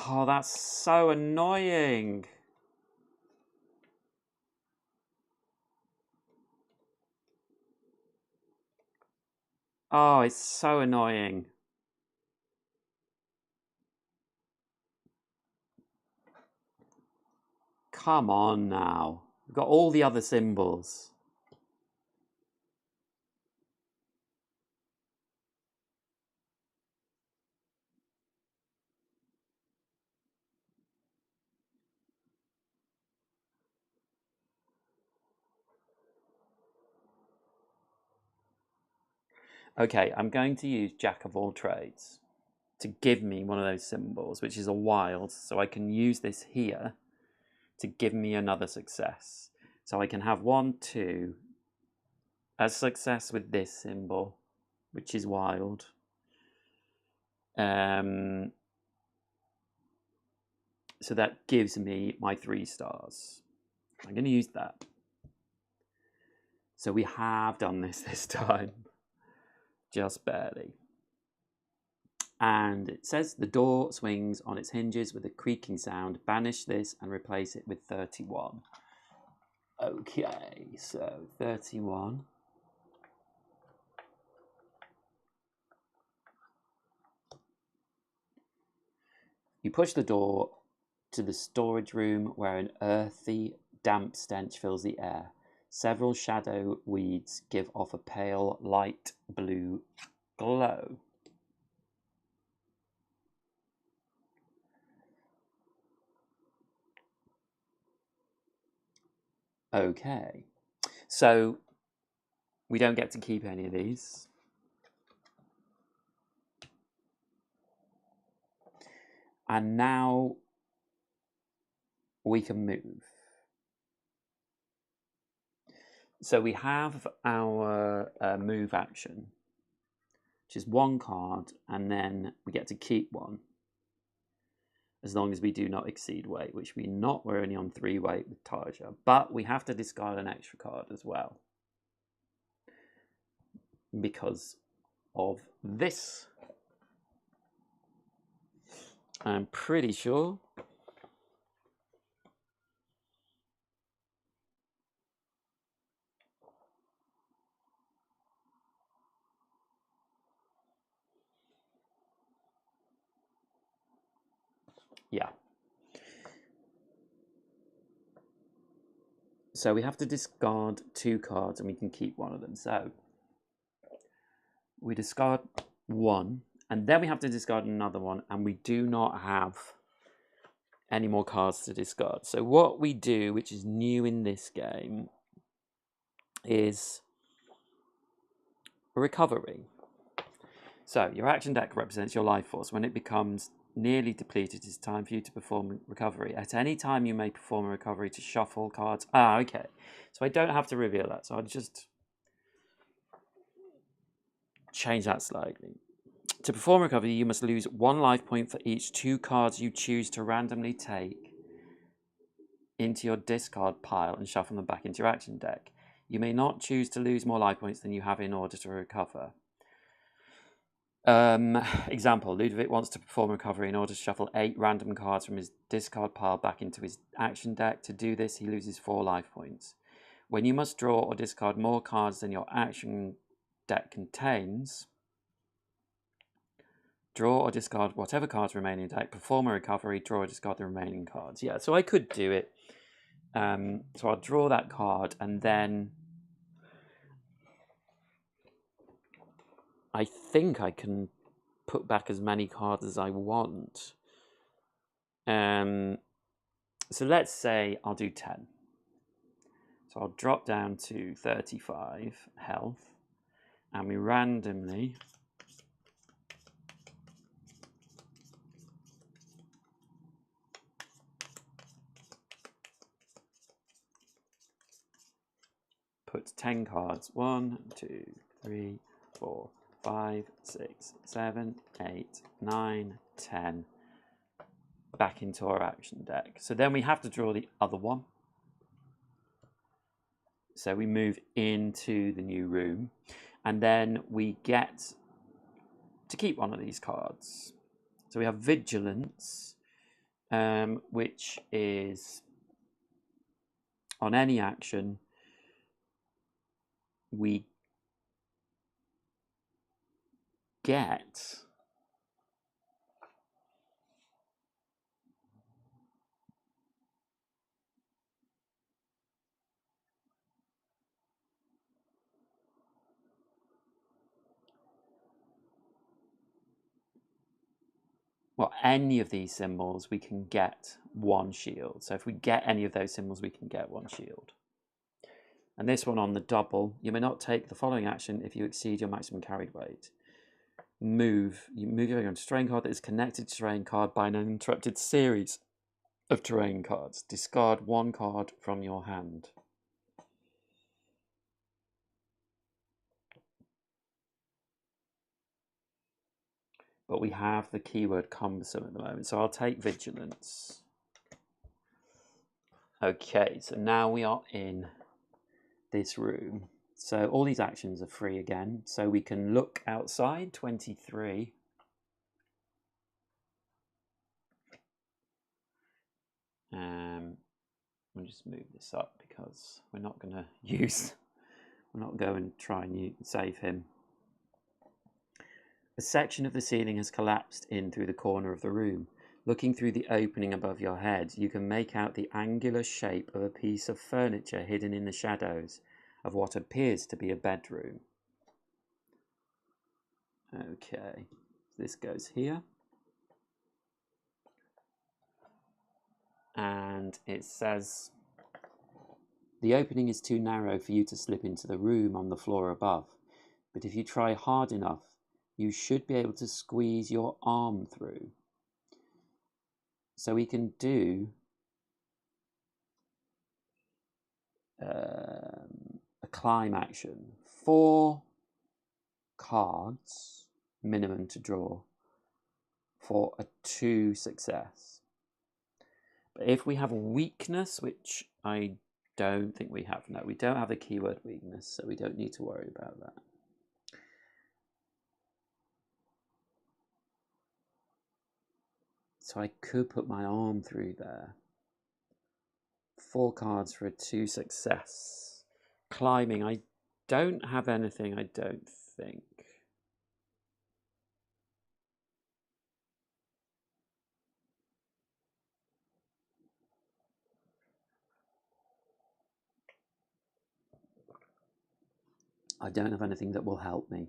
Oh, that's so annoying. Oh, it's so annoying. Come on now. We've got all the other symbols. Okay, I'm going to use Jack of all trades to give me one of those symbols, which is a wild, so I can use this here to give me another success. So I can have 1, 2, a success with this symbol, which is wild. So that gives me my 3 stars. I'm going to use that. So we have done this time, just barely. And it says the door swings on its hinges with a creaking sound. Banish this and replace it with 31. Okay, so 31. You push the door to the storage room where an earthy, damp stench fills the air. Several shadow weeds give off a pale, light blue glow. Okay, so we don't get to keep any of these. And now we can move. So we have our move action, which is 1 card, and then we get to keep 1, as long as we do not exceed weight, which we're not. We're only on 3 weight with Tarja, but we have to discard an extra card as well because of this. I'm pretty sure. Yeah. So we have to discard 2 cards and we can keep 1 of them. So we discard 1 and then we have to discard another one, and we do not have any more cards to discard. So what we do, which is new in this game, is recovery. So your action deck represents your life force. When it becomes nearly depleted, it's time for you to perform recovery. At any time, you may perform a recovery to shuffle cards. Okay. So I don't have to reveal that. So I'll just change that slightly. To perform recovery, you must lose 1 life point for each 2 cards you choose to randomly take into your discard pile and shuffle them back into your action deck. You may not choose to lose more life points than you have in order to recover. Example, Ludovic wants to perform recovery in order to shuffle 8 random cards from his discard pile back into his action deck. To do this, he loses 4 life points. When you must draw or discard more cards than your action deck contains, draw or discard whatever cards remain in deck, perform a recovery, draw or discard the remaining cards. Yeah, so I could do it. So I'll draw that card, and then I think I can put back as many cards as I want. So let's say I'll do 10. So I'll drop down to 35 health, and we randomly put 10 cards. 1, 2, 3, 4, 5, 6, 7, 8, 9, 10 back into our action deck. So then we have to draw the other one. So we move into the new room, and then we get to keep one of these cards. So we have Vigilance, which is on any action, we get any of these symbols, we can get 1 shield. So if we get any of those symbols, we can get 1 shield. And this one on the double, you may not take the following action if you exceed your maximum carried weight. You move your finger on a terrain card that is connected to terrain card by an uninterrupted series of terrain cards. Discard one card from your hand. But we have the keyword cumbersome at the moment, so I'll take vigilance. Okay, so now we are in this room. So all these actions are free again. So we can look outside, 23. We'll just move this up because we're not going to use, we're not going to try and save him. A section of the ceiling has collapsed in through the corner of the room. Looking through the opening above your head, you can make out the angular shape of a piece of furniture hidden in the shadows of what appears to be a bedroom. Okay, this goes here. And it says, the opening is too narrow for you to slip into the room on the floor above, but if you try hard enough, you should be able to squeeze your arm through. So we can do a climb action. 4 cards minimum to draw for a 2 success. But if we have a weakness, which I don't think we have, no, we don't have the keyword weakness, so we don't need to worry about that. So I could put my arm through there. 4 cards for a 2 success. Climbing, I don't have anything, I don't think. I don't have anything that will help me.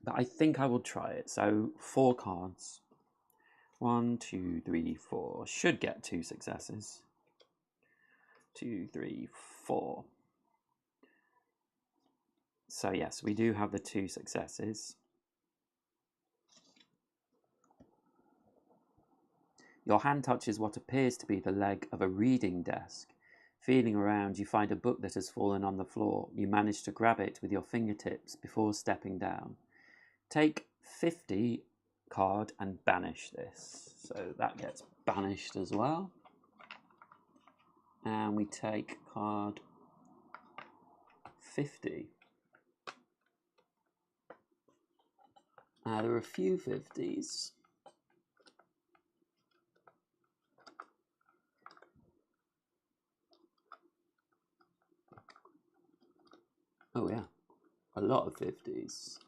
But I think I will try it. So 4 cards. 1, 2, 3, 4. Should get 2 successes. 2, 3, 4. So yes, we do have the 2 successes. Your hand touches what appears to be the leg of a reading desk. Feeling around, you find a book that has fallen on the floor. You manage to grab it with your fingertips before stepping down. Take 50 card and banish this. So that gets banished as well. And we take card 50. There are a few 50s. Oh yeah, a lot of 50s.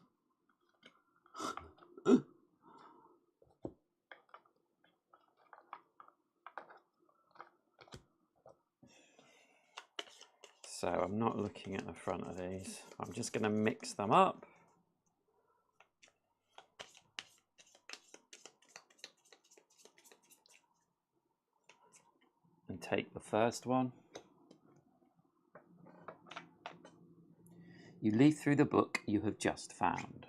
So I'm not looking at the front of these. I'm just going to mix them up. And take the first one. You leaf through the book you have just found.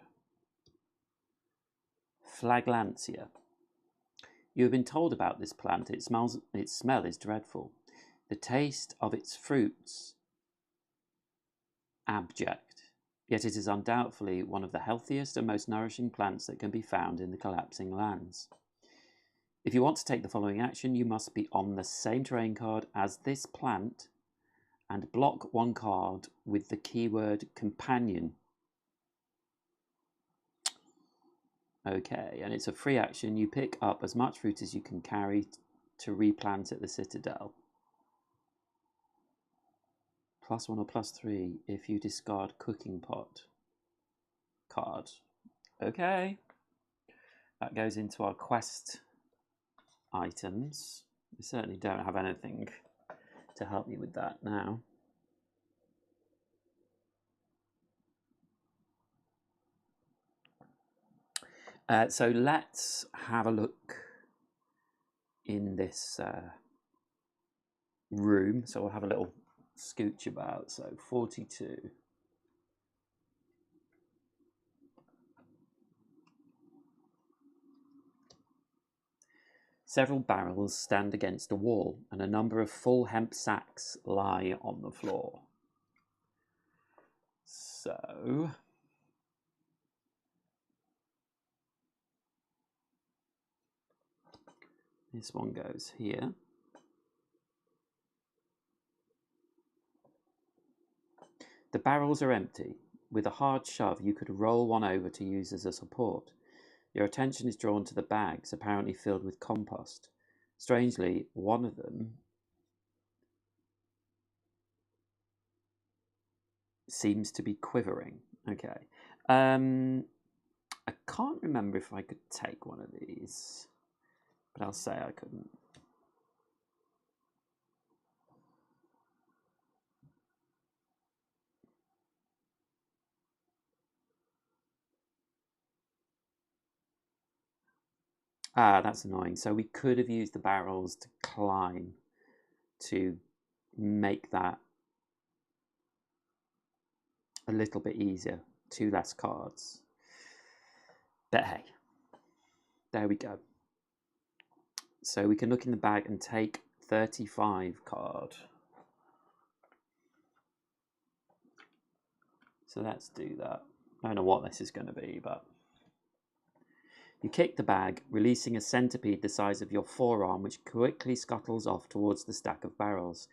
Flaglantia. You have been told about this plant. Its smell is dreadful. The taste of its fruits, abject. Yet it is undoubtedly one of the healthiest and most nourishing plants that can be found in the collapsing lands. If you want to take the following action, you must be on the same terrain card as this plant and block 1 card with the keyword companion. Okay, and it's a free action. You pick up as much fruit as you can carry to replant at the Citadel. +1 or +3 if you discard cooking pot card. Okay, that goes into our quest items. We certainly don't have anything to help me with that now. So let's have a look in this room, so we'll have a little scooch about. So 42. Several barrels stand against a wall, and a number of full hemp sacks lie on the floor. So this one goes here. The barrels are empty. With a hard shove, you could roll one over to use as a support. Your attention is drawn to the bags, apparently filled with compost. Strangely, one of them seems to be quivering. Okay. I can't remember if I could take one of these, but I'll say I couldn't. Ah, that's annoying. So we could have used the barrels to climb to make that a little bit easier. 2 less cards. But hey, there we go. So we can look in the bag and take 35 card. So let's do that. I don't know what this is going to be, but you kick the bag, releasing a centipede the size of your forearm, which quickly scuttles off towards the stack of barrels.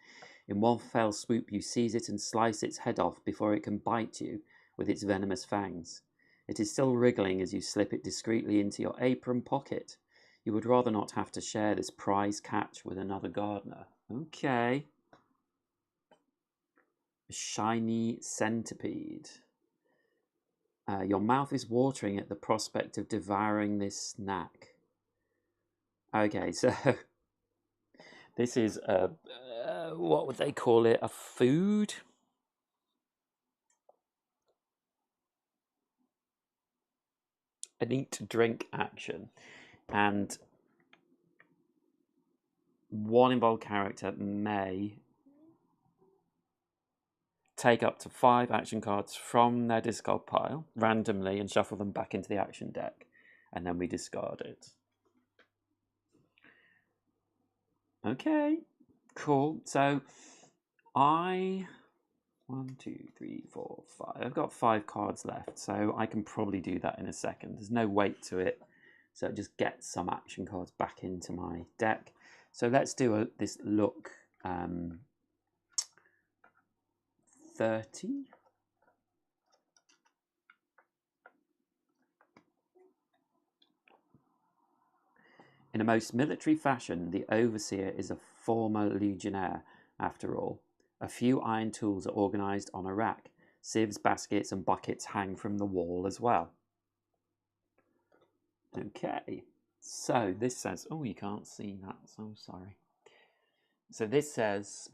In one fell swoop, you seize it and slice its head off before it can bite you with its venomous fangs. It is still wriggling as you slip it discreetly into your apron pocket. You would rather not have to share this prize catch with another gardener. Okay. A shiny centipede. Your mouth is watering at the prospect of devouring this snack. Okay, so this is a what would they call it? A food? An eat-drink action. And one involved character may take up to 5 action cards from their discard pile randomly and shuffle them back into the action deck. And then we discard it. Okay, cool. So I... 1, 2, 3, 4, 5. I've got 5 cards left, so I can probably do that in a second. There's no weight to it, so it just gets some action cards back into my deck. So let's do this look 30. In a most military fashion, the Overseer is a former legionnaire, after all. A few iron tools are organised on a rack. Sieves, baskets and buckets hang from the wall as well. Okay, so this says... Oh, you can't see that, so I'm sorry. So this says...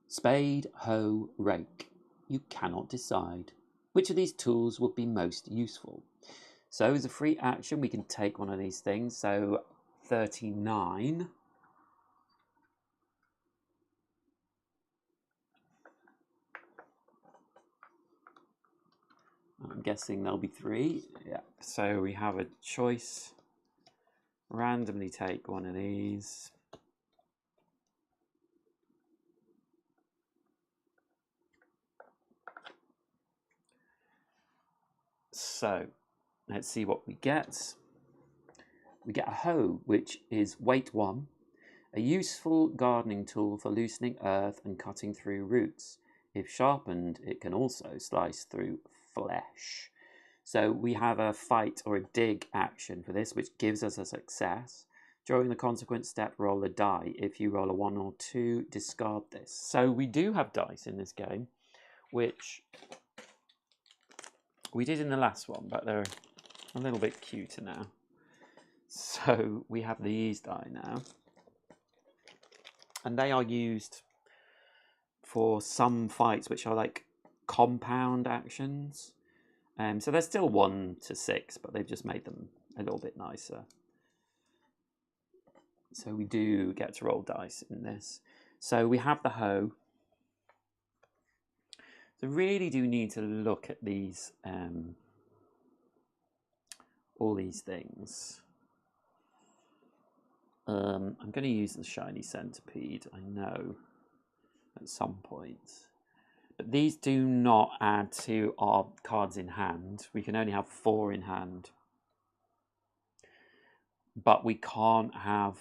Spade, hoe, rake. You cannot decide. Which of these tools would be most useful? So as a free action, we can take one of these things. So 39. I'm guessing there'll be 3. Yeah. So we have a choice. Randomly take one of these. So let's see what we get. We get a hoe, which is weight 1, a useful gardening tool for loosening earth and cutting through roots. If sharpened, it can also slice through flesh. So we have a fight or a dig action for this, which gives us a success. During the consequent step, roll a die. If you roll a 1 or 2, discard this. So we do have dice in this game, which we did in the last one, but they're a little bit cuter now. So we have these die now. And they are used for some fights which are like compound actions. So they're still 1 to 6, but they've just made them a little bit nicer. So we do get to roll dice in this. So we have the hoe. So really do need to look at these, all these things. I'm going to use the shiny centipede, I know, at some point. But these do not add to our cards in hand. We can only have 4 in hand. But we can't have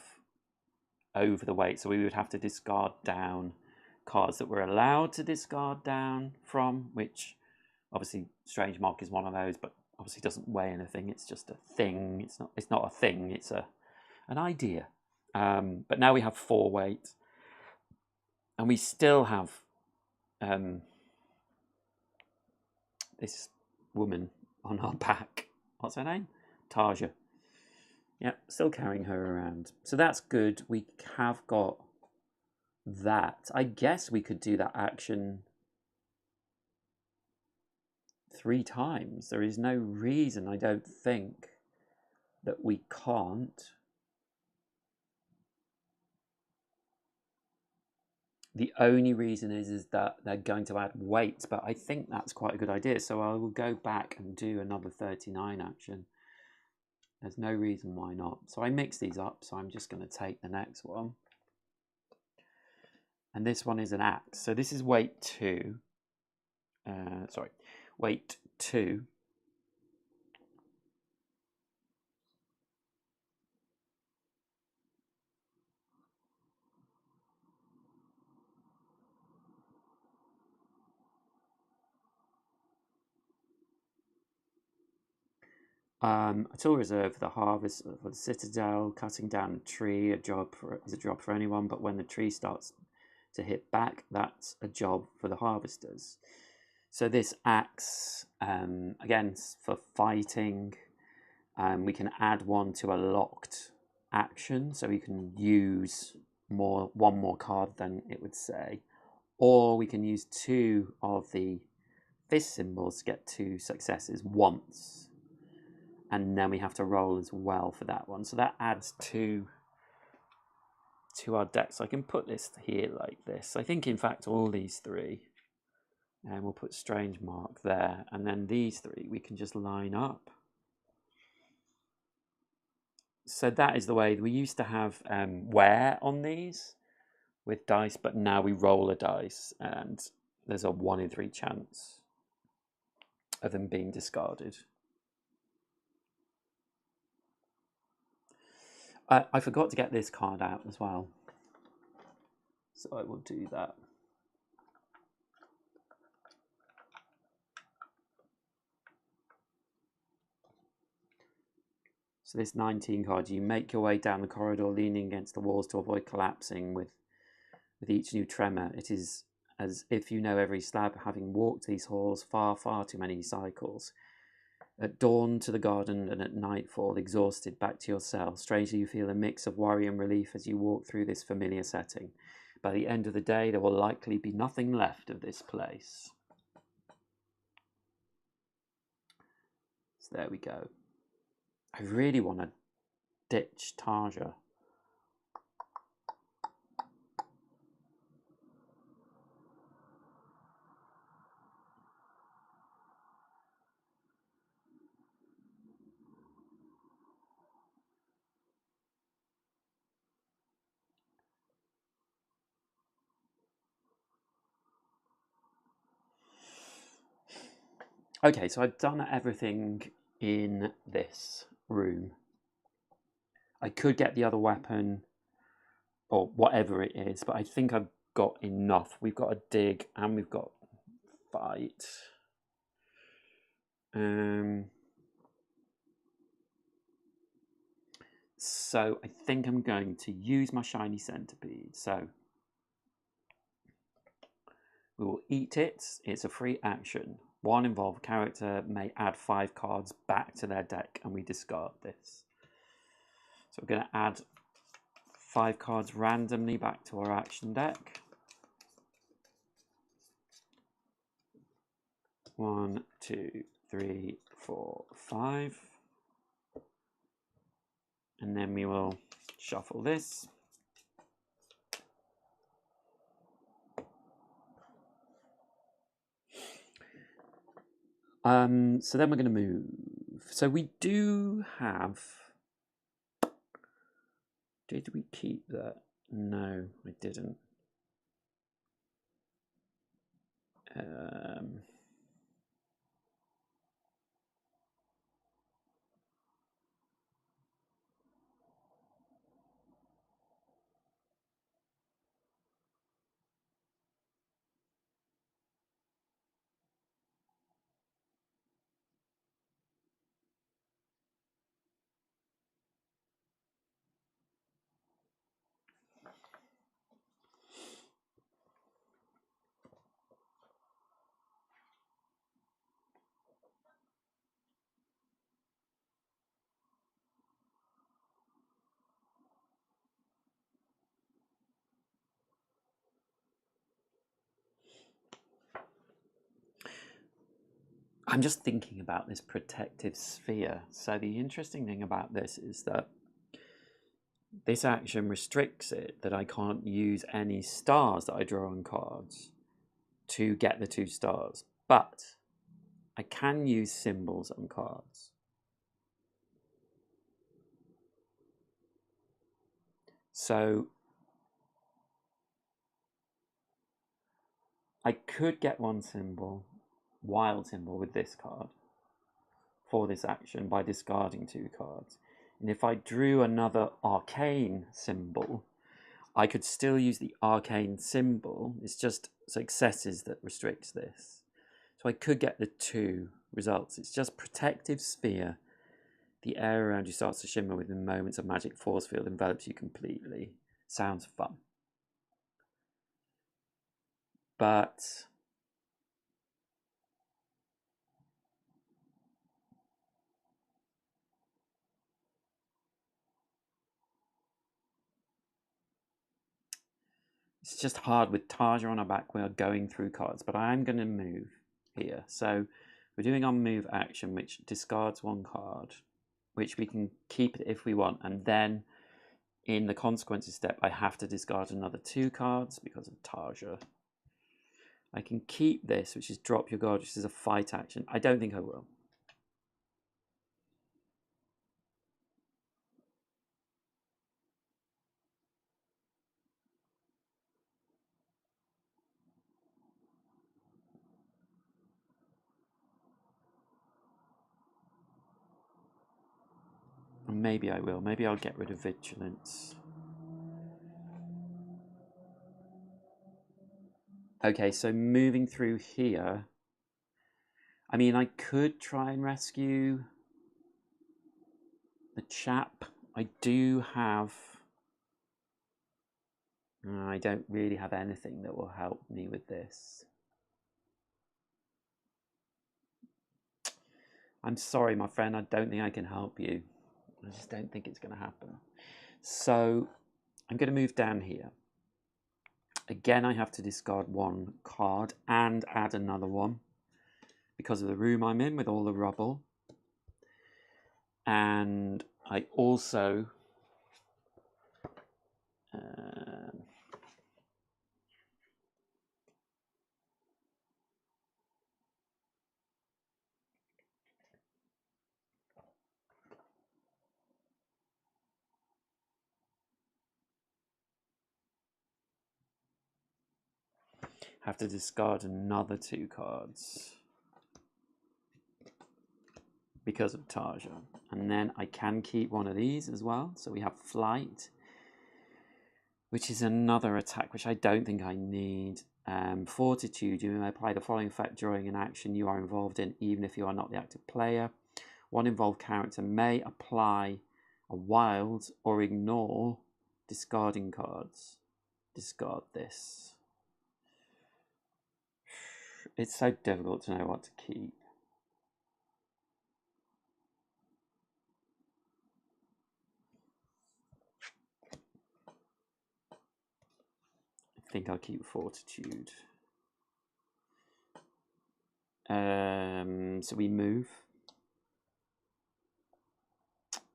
over the weight, so we would have to discard down cards that we're allowed to discard down from, which obviously Strange Mark is one of those, but obviously doesn't weigh anything. It's just a thing. It's not a thing. It's an idea. But now we have 4 weight, and we still have this woman on our back. What's her name? Tarja. Yep, still carrying her around. So that's good. We have got that. I guess we could do that action 3 times. There is no reason, I don't think, that we can't. The only reason is that they're going to add weight, but I think that's quite a good idea. So I will go back and do another 39 action. There's no reason why not. So I mix these up, so I'm just going to take the next one. And this one is an axe. So this is weight 2. Weight 2. A tool reserved for the harvest for the Citadel. Cutting down a tree is a job for anyone, but when the tree starts to hit back, that's a job for the harvesters. So this axe, again, for fighting, we can add 1 to a locked action, so we can use one more card than it would say, or we can use 2 of the fist symbols to get 2 successes once. And then we have to roll as well for that one. So that adds 2 to our deck. So I can put this here like this. I think, in fact, all these 3. And we'll put Strange Mark there. And then these 3 we can just line up. So that is the way. We used to have wear on these with dice, but now we roll a dice. And there's a 1 in 3 chance of them being discarded. I forgot to get this card out as well, so I will do that. So this 19 card, you make your way down the corridor leaning against the walls to avoid collapsing with each new tremor. It is as if you know every slab, having walked these halls far too many cycles. At dawn to the garden, and at nightfall, exhausted, back to your cell. Strangely, you feel a mix of worry and relief as you walk through this familiar setting. By the end of the day, there will likely be nothing left of this place. So there we go. I really want to ditch Tarja. Okay, so I've done everything in this room. I could get the other weapon or whatever it is, but I think I've got enough. We've got a dig and we've got fight. So I think I'm going to use my shiny centipede. So we will eat it. It's a free action. 1 involved character may add 5 cards back to their deck, and we discard this. So we're going to add 5 cards randomly back to our action deck. 1, 2, 3, 4, 5. And then we will shuffle this. So then we're going to move. So we do have... Did we keep that? No, I didn't. I'm just thinking about this protective sphere. So the interesting thing about this is that this action restricts it, that I can't use any stars that I draw on cards to get the 2 stars. But I can use symbols on cards. So I could get 1 symbol, wild symbol, with this card for this action by discarding 2 cards. And if I drew another arcane symbol, I could still use the arcane symbol. It's just successes that restricts this. So I could get the 2 results. It's just protective sphere. The air around you starts to shimmer within moments of magic force field envelops you completely. Sounds fun. But it's just hard with Tarja on our back. We are going through cards, but I am going to move here. So we're doing our move action, which discards 1 card, which we can keep it if we want. And then in the consequences step, I have to discard another 2 cards because of Tarja. I can keep this, which is drop your guard, which is a fight action. I don't think I will. Maybe I will. Maybe I'll get rid of vigilance. Okay, so moving through here. I mean, I could try and rescue the chap. I do have... I don't really have anything that will help me with this. I'm sorry, my friend. I don't think I can help you. I just don't think it's going to happen. So I'm going to move down here. Again, I have to discard 1 card and add another one because of the room I'm in with all the rubble. And I also have to discard another 2 cards because of Tarja. And then I can keep one of these as well. So we have flight, which is another attack, which I don't think I need. Fortitude, you may apply the following effect during an action you are involved in, even if you are not the active player. 1 involved character may apply a wild or ignore discarding cards. Discard this. It's so difficult to know what to keep. I think I'll keep Fortitude. So we move.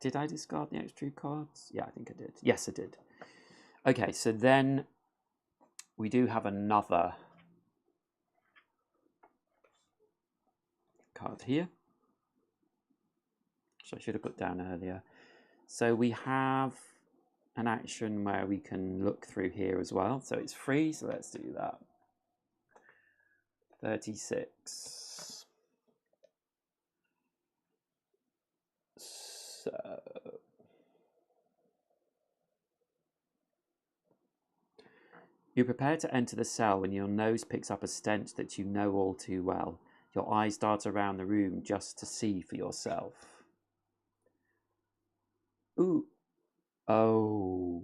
Did I discard the extra 2 cards? Yeah, I think I did. Yes, I did. Okay, so then we do have another card here, which I should have put down earlier. So we have an action where we can look through here as well. So it's free, so let's do that. 36. So you prepare to enter the cell when your nose picks up a stench that you know all too well. Your eyes dart around the room just to see for yourself. Ooh. Oh.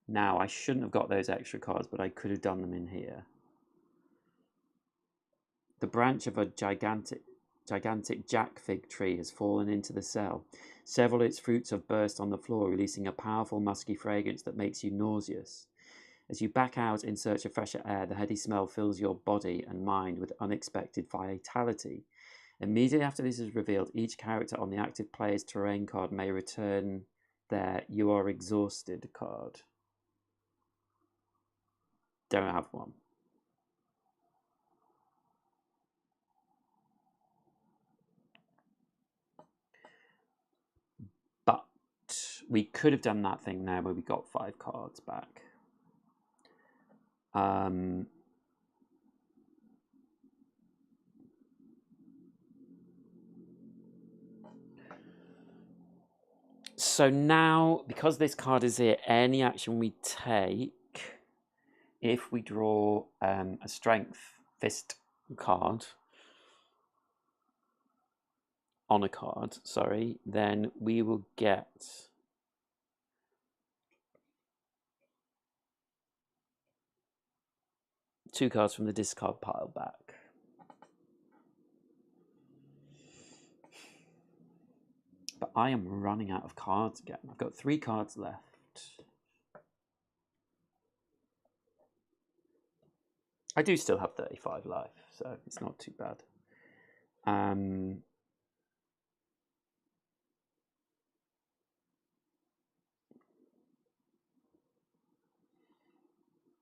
Now, I shouldn't have got those extra cards, but I could have done them in here. The branch of a gigantic jack fig tree has fallen into the cell. Several of its fruits have burst on the floor, releasing a powerful musky fragrance that makes you nauseous. As you back out in search of fresher air, the heady smell fills your body and mind with unexpected vitality. Immediately after this is revealed, each character on the active player's terrain card may return their You Are Exhausted card. Don't have one. But we could have done that thing there where we got 5 cards back. So now, because this card is here, any action we take, if we draw a strength fist card on a card, then we will get two cards from the discard pile back. But I am running out of cards again. I've got 3 cards left. I do still have 35 life, so it's not too bad.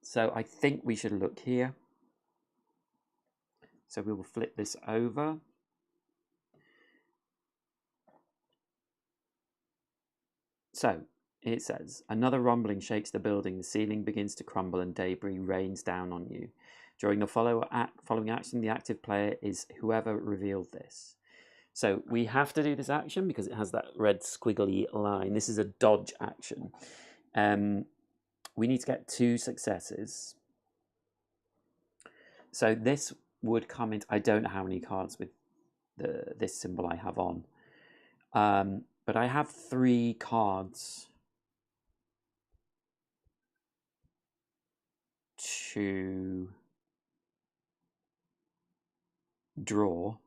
So I think we should look here. So we will flip this over. So it says, another rumbling shakes the building, the ceiling begins to crumble and debris rains down on you. During the following action, the active player is whoever revealed this. So we have to do this action because it has that red squiggly line. This is a dodge action. We need to get 2 successes. So this would come into, I don't know how many cards with this symbol I have on. But I have 3 cards to draw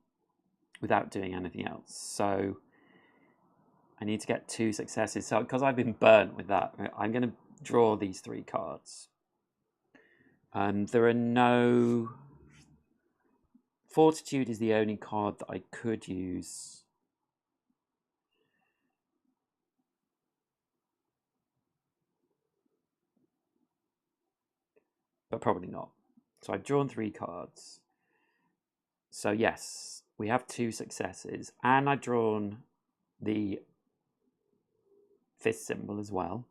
without doing anything else. So I need to get 2 successes. So because I've been burnt with that, I'm going to draw these 3 cards. There are no... Fortitude is the only card that I could use. But probably not. So I've drawn 3 cards. So yes, we have 2 successes. And I've drawn the fist symbol as well.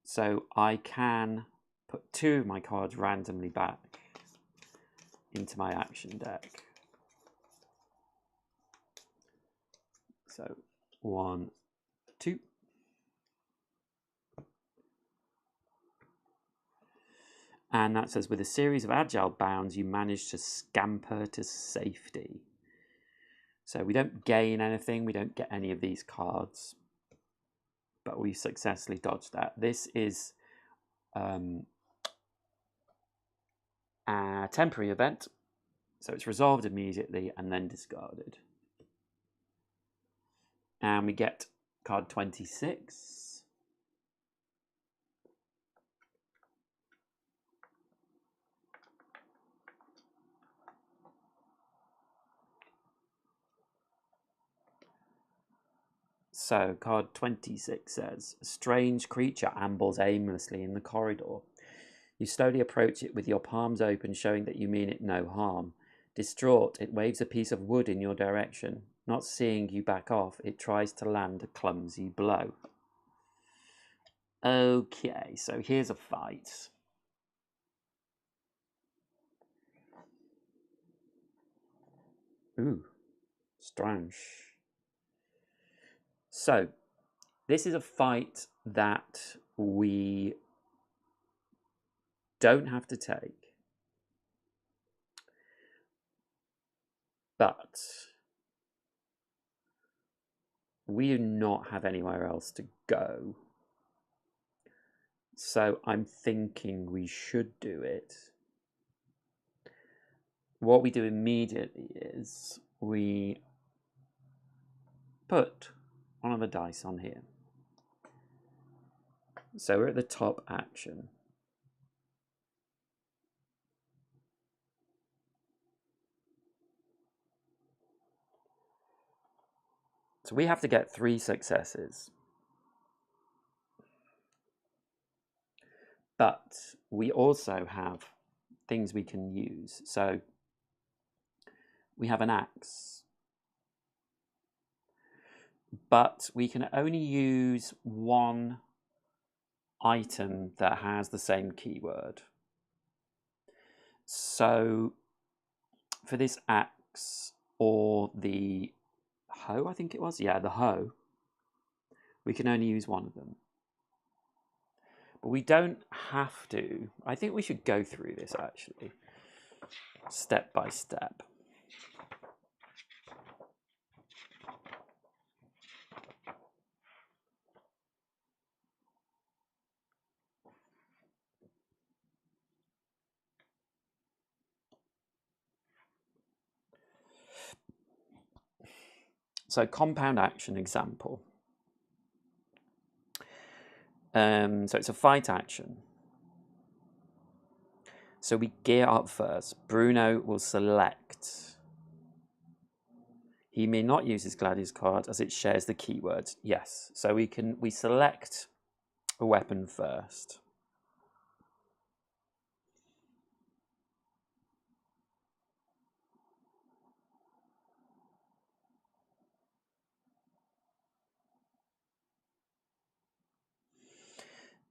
So I can put 2 of my cards randomly back into my action deck. So 1, 2. And that says, with a series of agile bounds, you manage to scamper to safety. So we don't gain anything. We don't get any of these cards. But we successfully dodged that. This is a temporary event. So it's resolved immediately and then discarded. And we get card 26. So card 26 says, a strange creature ambles aimlessly in the corridor. You slowly approach it with your palms open, showing that you mean it no harm. Distraught, it waves a piece of wood in your direction. Not seeing you back off, it tries to land a clumsy blow. Okay, so here's a fight. Ooh, strange. So, this is a fight that we don't have to take, but we do not have anywhere else to go. So I'm thinking we should do it. What we do immediately is we put one of the dice on here. So we're at the top action. So we have to get 3 successes. But we also have things we can use. So we have an axe. But we can only use one item that has the same keyword. So for this axe, or the hoe, I think it was, yeah, the hoe, we can only use one of them. But we don't have to. I think we should go through this actually, step by step. So compound action example. So it's a fight action. So we gear up first. Bruno will select. He may not use his Gladius card as it shares the keywords. Yes. So we select a weapon first.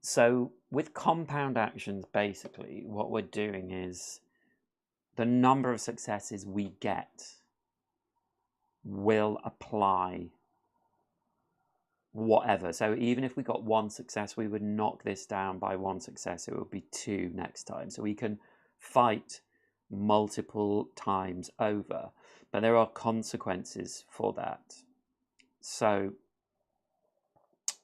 So with compound actions, basically, what we're doing is the number of successes we get will apply whatever. So even if we got 1 success, we would knock this down by 1 success. It would be 2 next time. So we can fight multiple times over, but there are consequences for that. So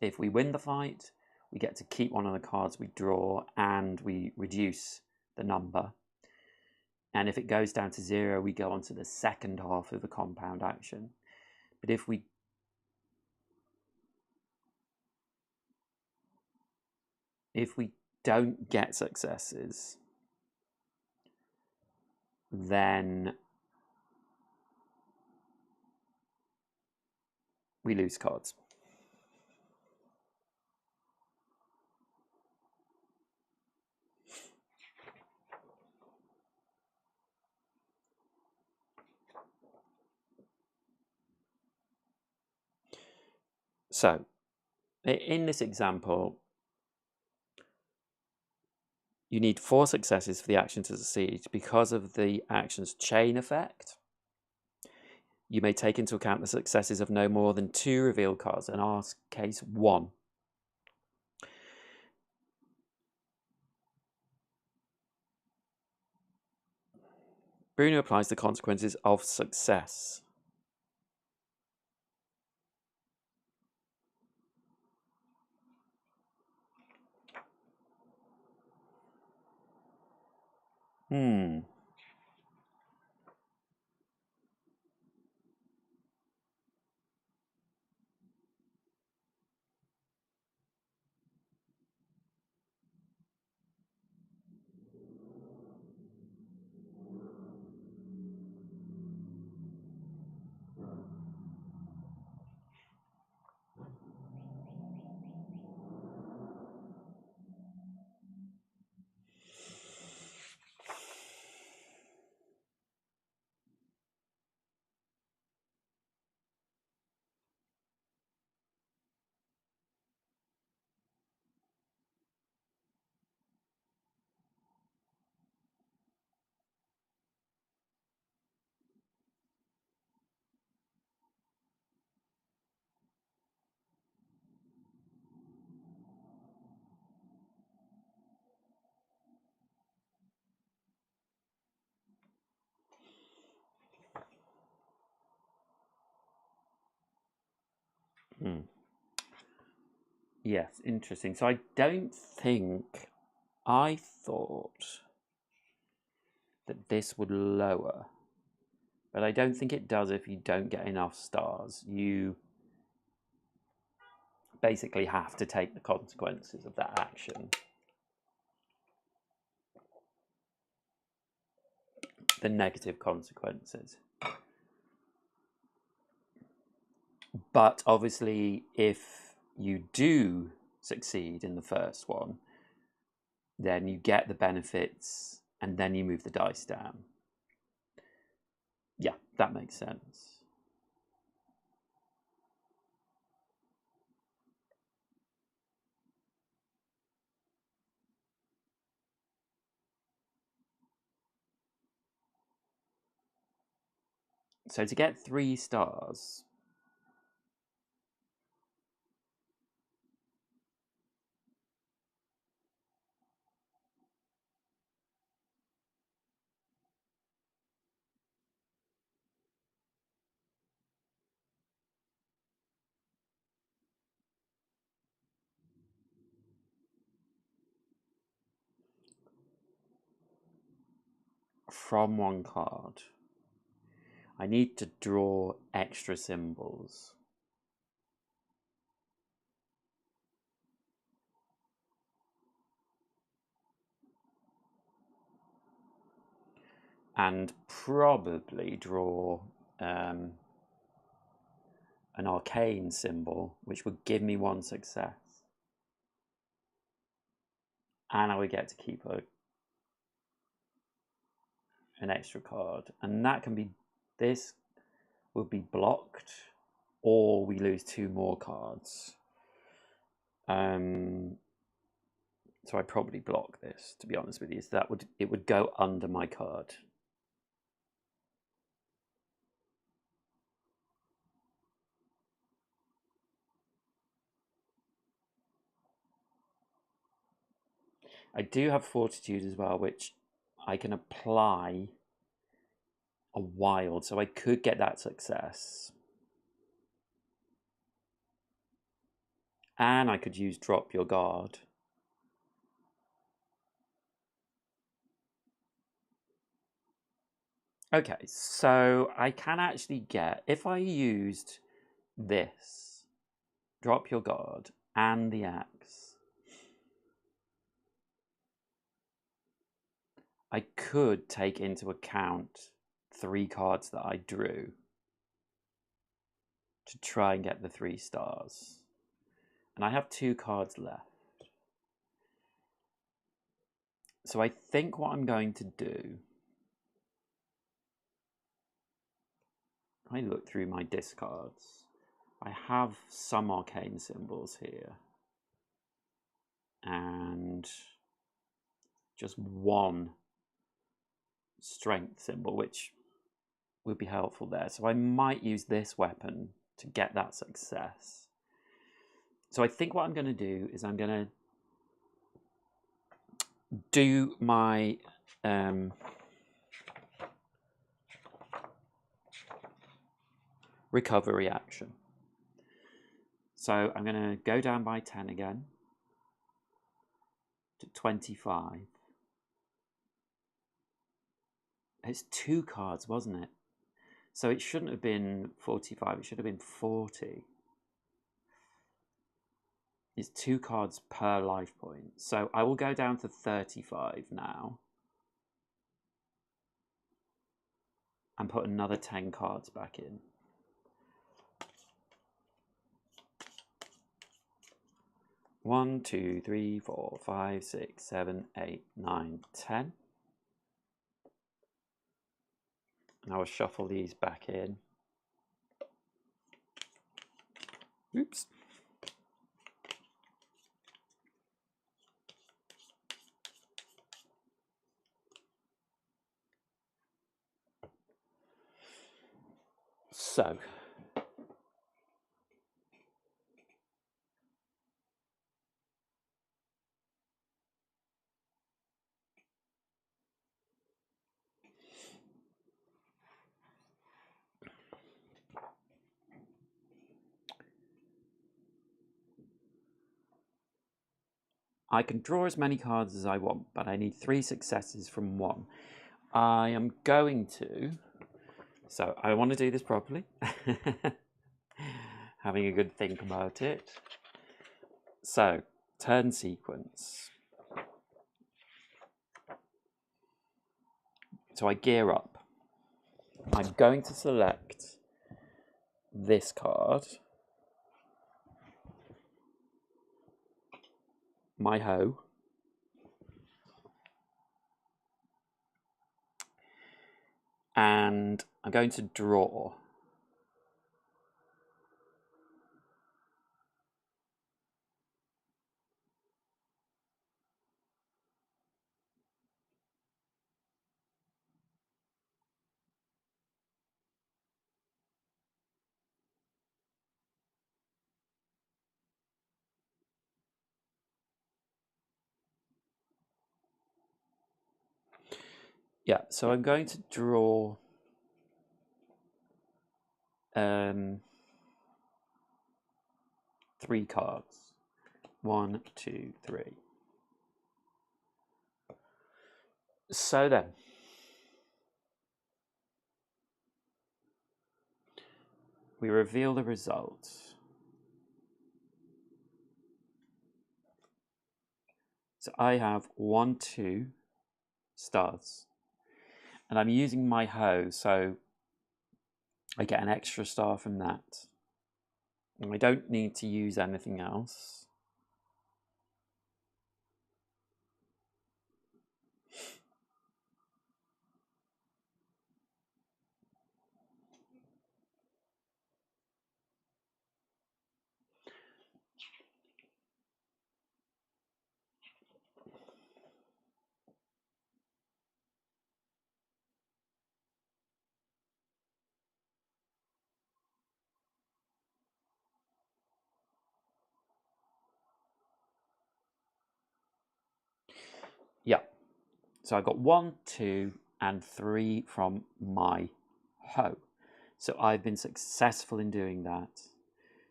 if we win the fight, we get to keep one of the cards we draw and we reduce the number. And if it goes down to 0, we go on to the second half of the compound action. But if we don't get successes, then we lose cards. So, in this example, you need 4 successes for the action to succeed. Because of the action's chain effect, you may take into account the successes of no more than 2 reveal cards, in our case 1. Bruno applies the consequences of success. Yes, interesting. So I don't think I thought that this would lower, but I don't think it does if you don't get enough stars. You basically have to take the consequences of that action. The negative consequences. But obviously, if you do succeed in the first one, then you get the benefits and then you move the dice down. Yeah, that makes sense. So to get 3 stars, from 1 card, I need to draw extra symbols. And probably draw an arcane symbol, which would give me 1 success. And I would get to keep an extra card. And that can be, this will be blocked, or we lose 2 more cards. So I probably block this, to be honest with you. So it would go under my card. I do have Fortitude as well, which I can apply a wild, so I could get that success. And I could use Drop Your Guard. Okay, so I can actually get, if I used this, Drop Your Guard, and the axe, I could take into account 3 cards that I drew to try and get the 3 stars. And I have 2 cards left. So I think what I'm going to do, I look through my discards. I have some arcane symbols here. And just 1 strength symbol, which would be helpful there. So I might use this weapon to get that success. So I think what I'm going to do is I'm going to do my recovery action. So I'm going to go down by 10 again to 25. It's 2 cards, wasn't it? So it shouldn't have been 45, it should have been 40. It's 2 cards per life point. So I will go down to 35 now. And put another 10 cards back in. One, 2, 3, 4, 5, 6, 7, 8, 9, 10. Now I'll shuffle these back in. Oops. So, I can draw as many cards as I want, but I need 3 successes from 1. I am going to... So I want to do this properly. Having a good think about it. So, turn sequence. So I gear up. I'm going to select this card. My hoe. And I'm going to draw. Yeah, so I'm going to draw 3 cards. 1, 2, 3. So then, we reveal the results. So I have 1, 2 stars. And I'm using my hoe, so I get an extra star from that. And I don't need to use anything else. Yeah. So I got 1, 2, and 3 from my hoe. So I've been successful in doing that.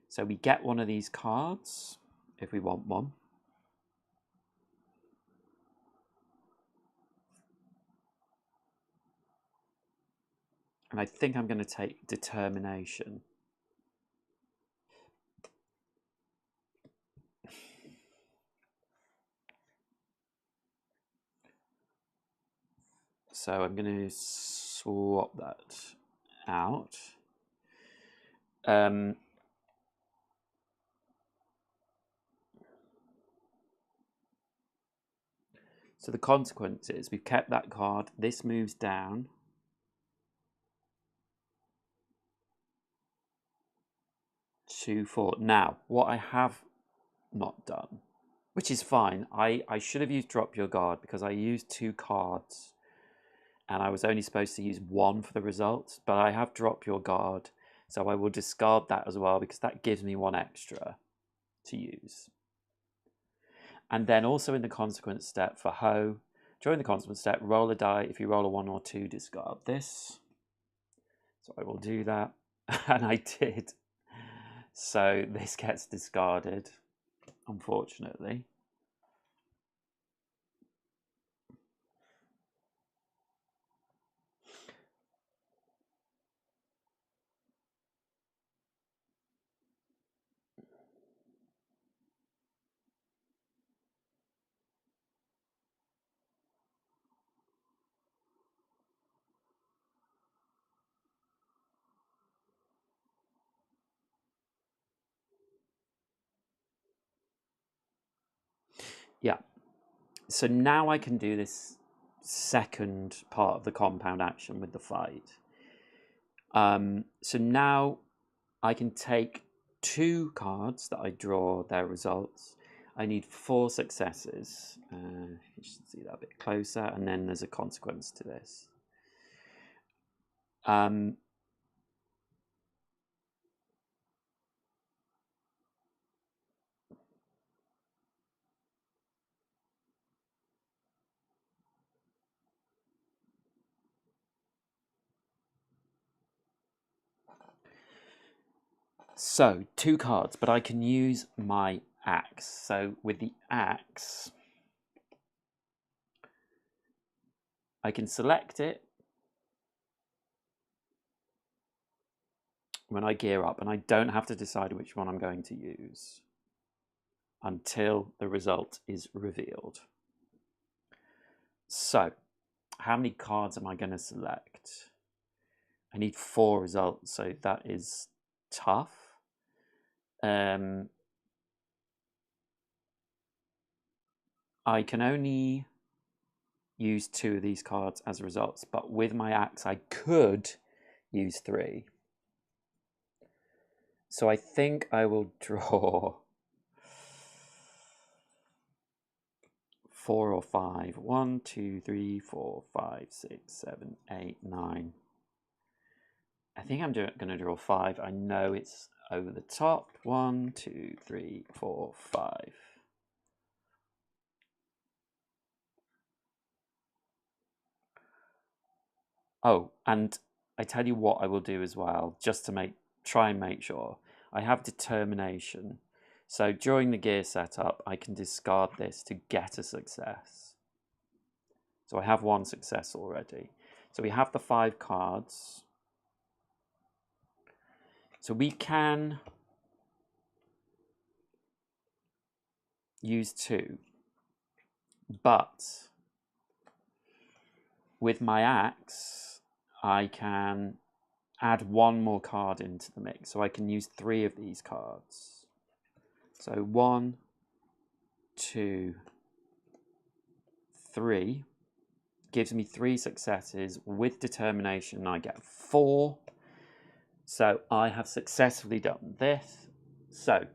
So we get one of these cards, if we want one. And I think I'm going to take Determination. So I'm going to swap that out. So the consequence is we've kept that card. This moves down. To 4. Now, what I have not done, which is fine, I should have used Drop Your Guard because I used 2 cards and I was only supposed to use 1 for the result, but I have Drop Your Guard, so I will discard that as well because that gives me 1 extra to use. And then also in the consequence step for hoe, during the consequence step, roll a die. If you roll a 1 or 2, discard this. So I will do that, and I did. So this gets discarded, unfortunately. Yeah. So now I can do this second part of the compound action with the fight. So now I can take 2 cards that I draw their results. I need 4 successes. You should see that a bit closer, and then there's a consequence to this. So 2 cards, but I can use my axe. So with the axe, I can select it when I gear up, and I don't have to decide which one I'm going to use until the result is revealed. So, how many cards am I going to select? I need 4 results, so that is tough. I can only use 2 of these cards as results, but with my axe I could use 3. So I think I will draw 4 or 5. 1, 2, 3, 4, 5, 6, 7, 8, 9. I think I'm going to draw 5. I know it's over the top. 1, 2, 3, 4, 5. Oh, and I tell you what I will do as well, just to try and make sure. I have determination. So during the gear setup, I can discard this to get a success. So I have 1 success already. So we have the 5 cards. So we can use 2. But with my axe, I can add 1 more card into the mix. So I can use 3 of these cards. So 1, 2, 3 gives me 3 successes. With determination, I get 4. So I have successfully done this. So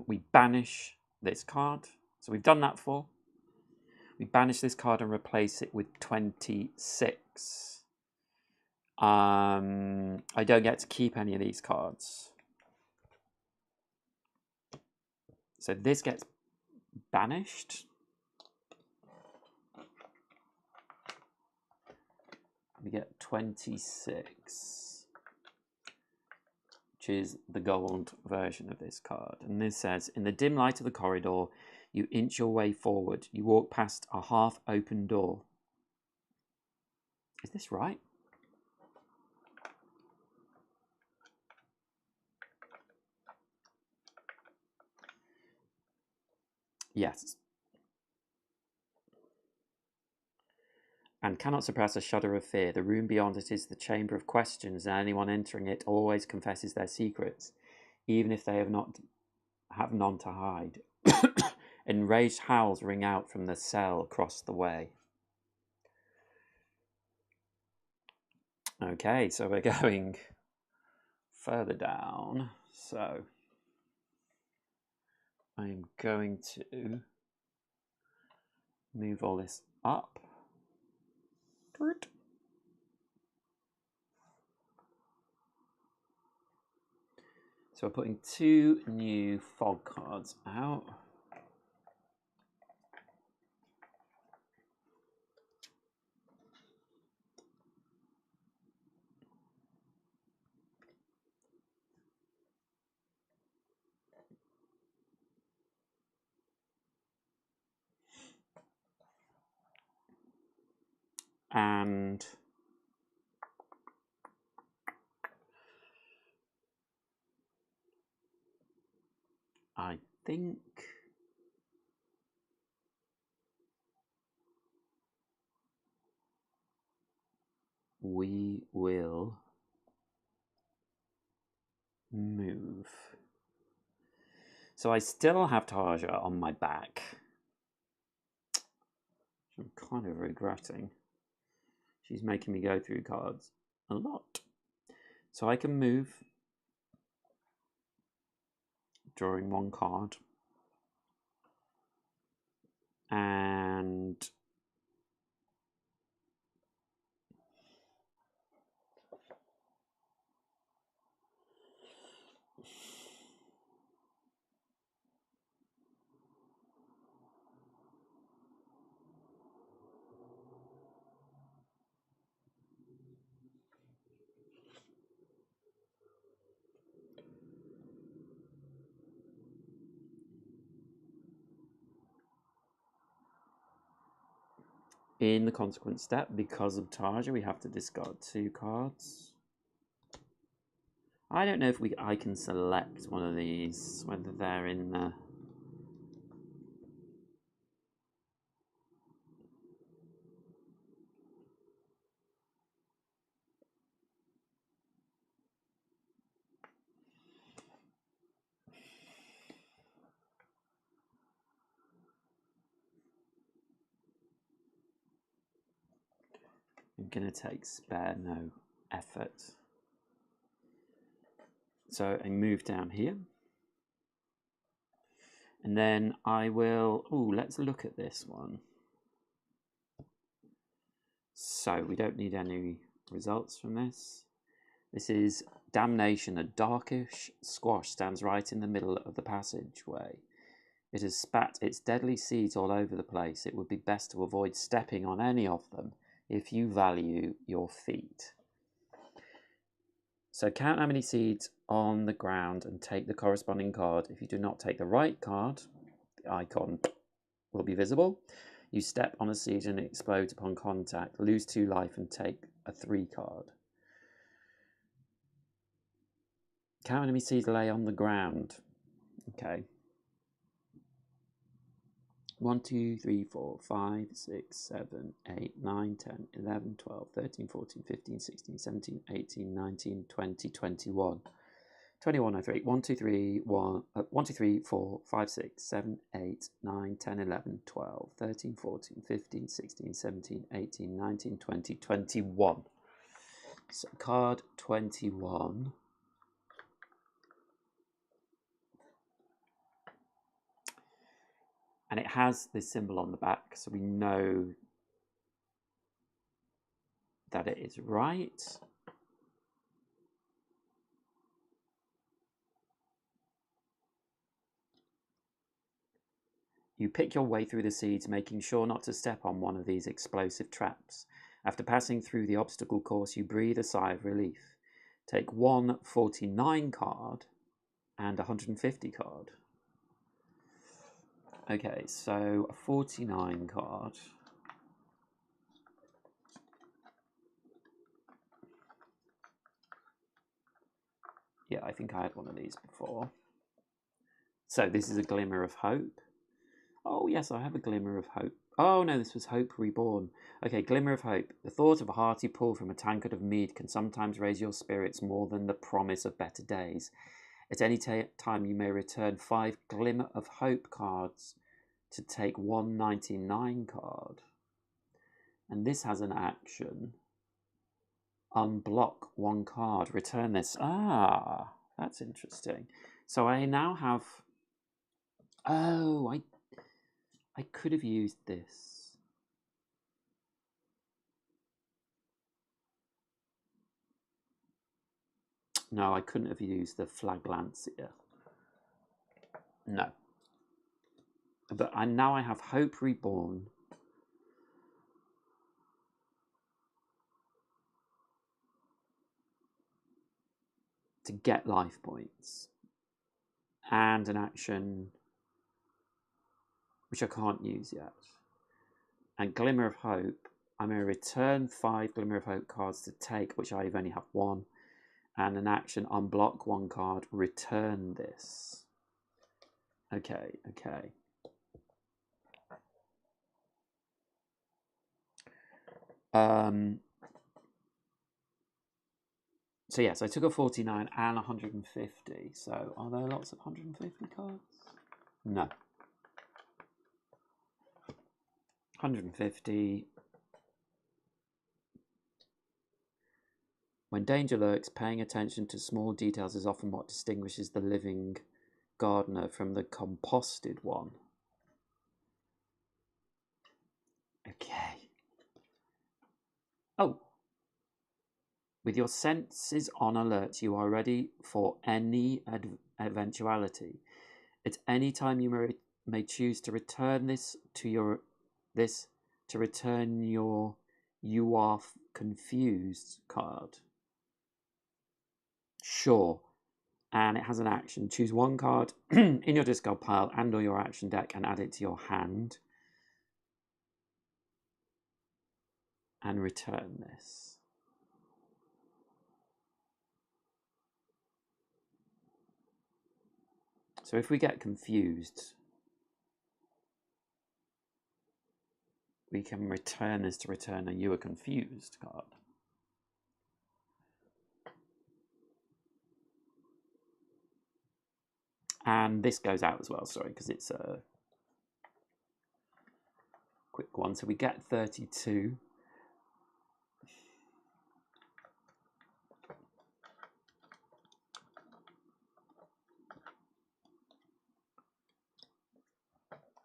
we banish this card. So we've done that 4. We banish this card and replace it with 26. I don't get to keep any of these cards. So this gets banished. We get 26, which is the gold version of this card. And this says, in the dim light of the corridor, you inch your way forward. You walk past a half-open door. Is this right? Yes. And cannot suppress a shudder of fear. The room beyond it is the chamber of questions, and anyone entering it always confesses their secrets, even if they have none to hide. Enraged howls ring out from the cell across the way. Okay, so we're going further down. So I'm going to move all this up. So we're putting 2 new fog cards out. And I think we will move. So I still have Tarja on my back. I'm kind of regretting. She's making me go through cards a lot. So I can move, drawing 1 card. And In the consequence step, because of Tarja, we have to discard 2 cards. I don't know if I can select one of these, whether they're in there. I'm going to take spare no effort. So I move down here. And then I will, let's look at this one. So we don't need any results from this. This is Damnation. A darkish squash stands right in the middle of the passageway. It has spat its deadly seeds all over the place. It would be best to avoid stepping on any of them if you value your feet. So count how many seeds on the ground and take the corresponding card. If you do not take the right card, the icon will be visible. You step on a seed and it explodes upon contact. Lose 2 life and take a 3 card. Count how many seeds lay on the ground. Okay. 1, 2, 3, 4, 5, 6, 7, 8, 9, 10, 11, 12, 13, 14, 15, 16, 17, 18, 19, 20, 21. 21, I 3. 1, 2, 3, 1, 1, 2, 3, 4, 5, 6, 7, 8, 9, 10, 11, 12, 13, 14, 15, 16, 17, 18, 19, 20, 21. So card 21. And it has this symbol on the back, so we know that it is right. You pick your way through the seeds, making sure not to step on one of these explosive traps. After passing through the obstacle course, you breathe a sigh of relief. Take 149 card and 150 card. Okay, so a 49 card. Yeah, I think I had one of these before. So this is a Glimmer of Hope. Oh, yes, I have a Glimmer of Hope. Oh, no, this was Hope Reborn. Okay, Glimmer of Hope. The thought of a hearty pull from a tankard of mead can sometimes raise your spirits more than the promise of better days. At any time, you may return 5 Glimmer of Hope cards to take 199 card. And this has an action. Unblock 1 card. Return this. Ah, that's interesting. So I now have... Oh, I could have used this. No, I couldn't have used the Flaglancia. No. But now I have Hope Reborn. To get life points. And an action which I can't use yet. And Glimmer of Hope, I'm going to return 5 Glimmer of Hope cards to take, which I only have 1. And an action, unblock 1 card, return this. Okay. So yes, I took a 49 and 150. So are there lots of 150 cards? No. 150. When danger lurks, paying attention to small details is often what distinguishes the living gardener from the composted one. Okay. Oh. With your senses on alert, you are ready for any eventuality. At any time, you may choose to return this to your "You Are Confused" card. Sure. And it has an action. Choose 1 card in your discard pile and or your action deck and add it to your hand. and return this. So if we get confused, we can return this to return a you are confused card. And this goes out as well, sorry, because it's a quick one. So we get 32.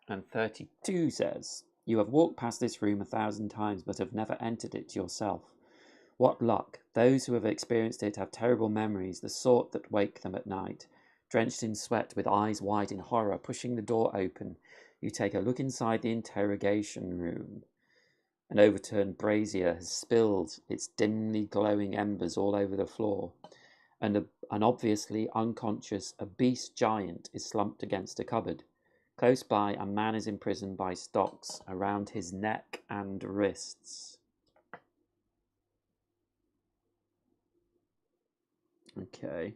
And 32 says, you have walked past this room 1,000 times, but have never entered it yourself. What luck! Those who have experienced it have terrible memories, the sort that wake them at night. Drenched in sweat, with eyes wide in horror, pushing the door open, you take a look inside the interrogation room. An overturned brazier has spilled its dimly glowing embers all over the floor, and an obviously unconscious, obese giant is slumped against a cupboard. Close by, a man is imprisoned by stocks around his neck and wrists. Okay.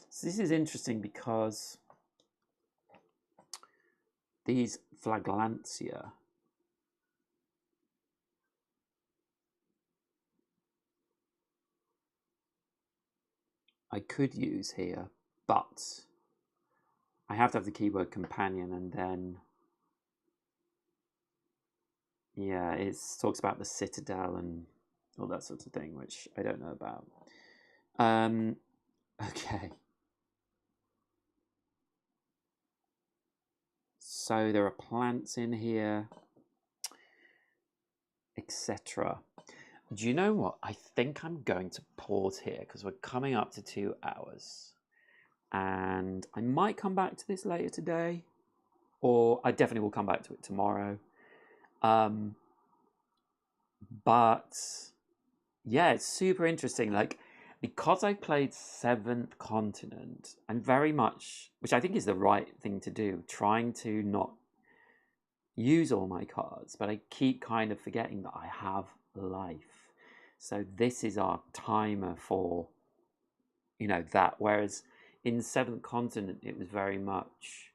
So this is interesting because these flaglantia I could use here, but I have to have the keyword companion, and then yeah, it talks about the Citadel and all that sort of thing, which I don't know about. Okay. So there are plants in here, etc. Do you know what? I think I'm going to pause here because we're coming up to 2 hours. And I might come back to this later today, or I definitely will come back to it tomorrow. But yeah, it's super interesting. Like, because I played 7th Continent, I'm very much, which I think is the right thing to do, trying to not use all my cards, but I keep kind of forgetting that I have life. So this is our timer for, that. Whereas in 7th Continent, it was very much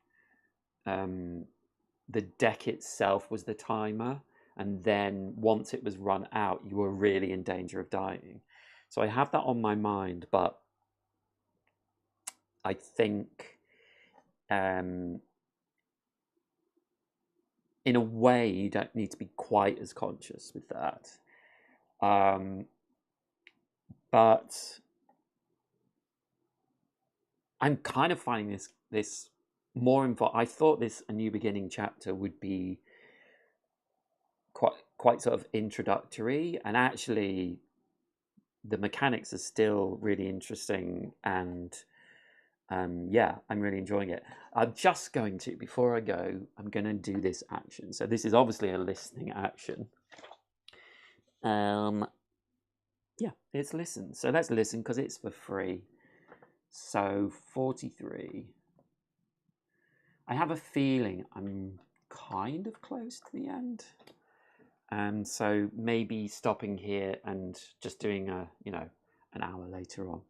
the deck itself was the timer, and then once it was run out, you were really in danger of dying. So I have that on my mind, but I think in a way you don't need to be quite as conscious with that. But I'm kind of finding this more involved. I thought this A New Beginning chapter would be quite sort of introductory, and actually the mechanics are still really interesting, and yeah, I'm really enjoying it. I'm just going to, before I go, I'm going to do this action. So this is obviously a listening action. Yeah, it's listen. So let's listen because it's for free. So 43. I have a feeling I'm kind of close to the end. And so maybe stopping here and just doing an hour later on.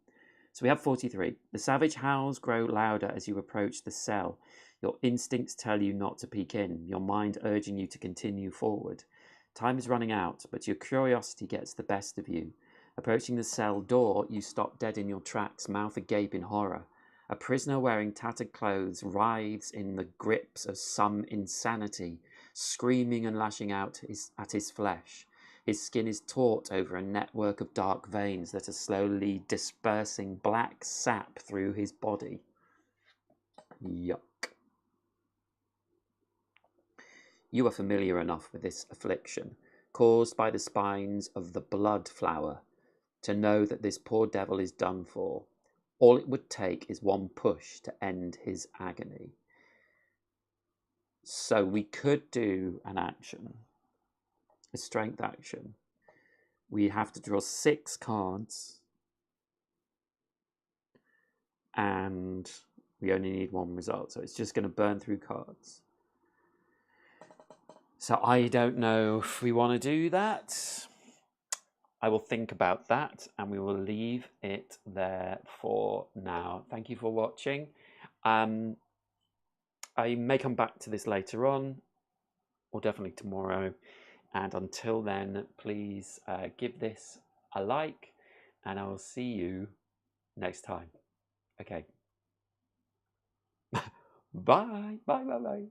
So we have 43. The savage howls grow louder as you approach the cell. Your instincts tell you not to peek in, your mind urging you to continue forward. Time is running out, but your curiosity gets the best of you. Approaching the cell door, you stop dead in your tracks, mouth agape in horror. A prisoner wearing tattered clothes writhes in the grips of some insanity, screaming and lashing out at his flesh. His skin is taut over a network of dark veins that are slowly dispersing black sap through his body. Yuck. You are familiar enough with this affliction, caused by the spines of the blood flower, to know that this poor devil is done for. All it would take is one push to end his agony. So we could do an action, a strength action. We have to draw 6 cards, and we only need 1 result. So it's just going to burn through cards. So I don't know if we want to do that. I will think about that and we will leave it there for now. Thank you for watching. I may come back to this later on, or definitely tomorrow. And until then, please give this a like, and I will see you next time. Okay. Bye. Bye. Bye. Bye.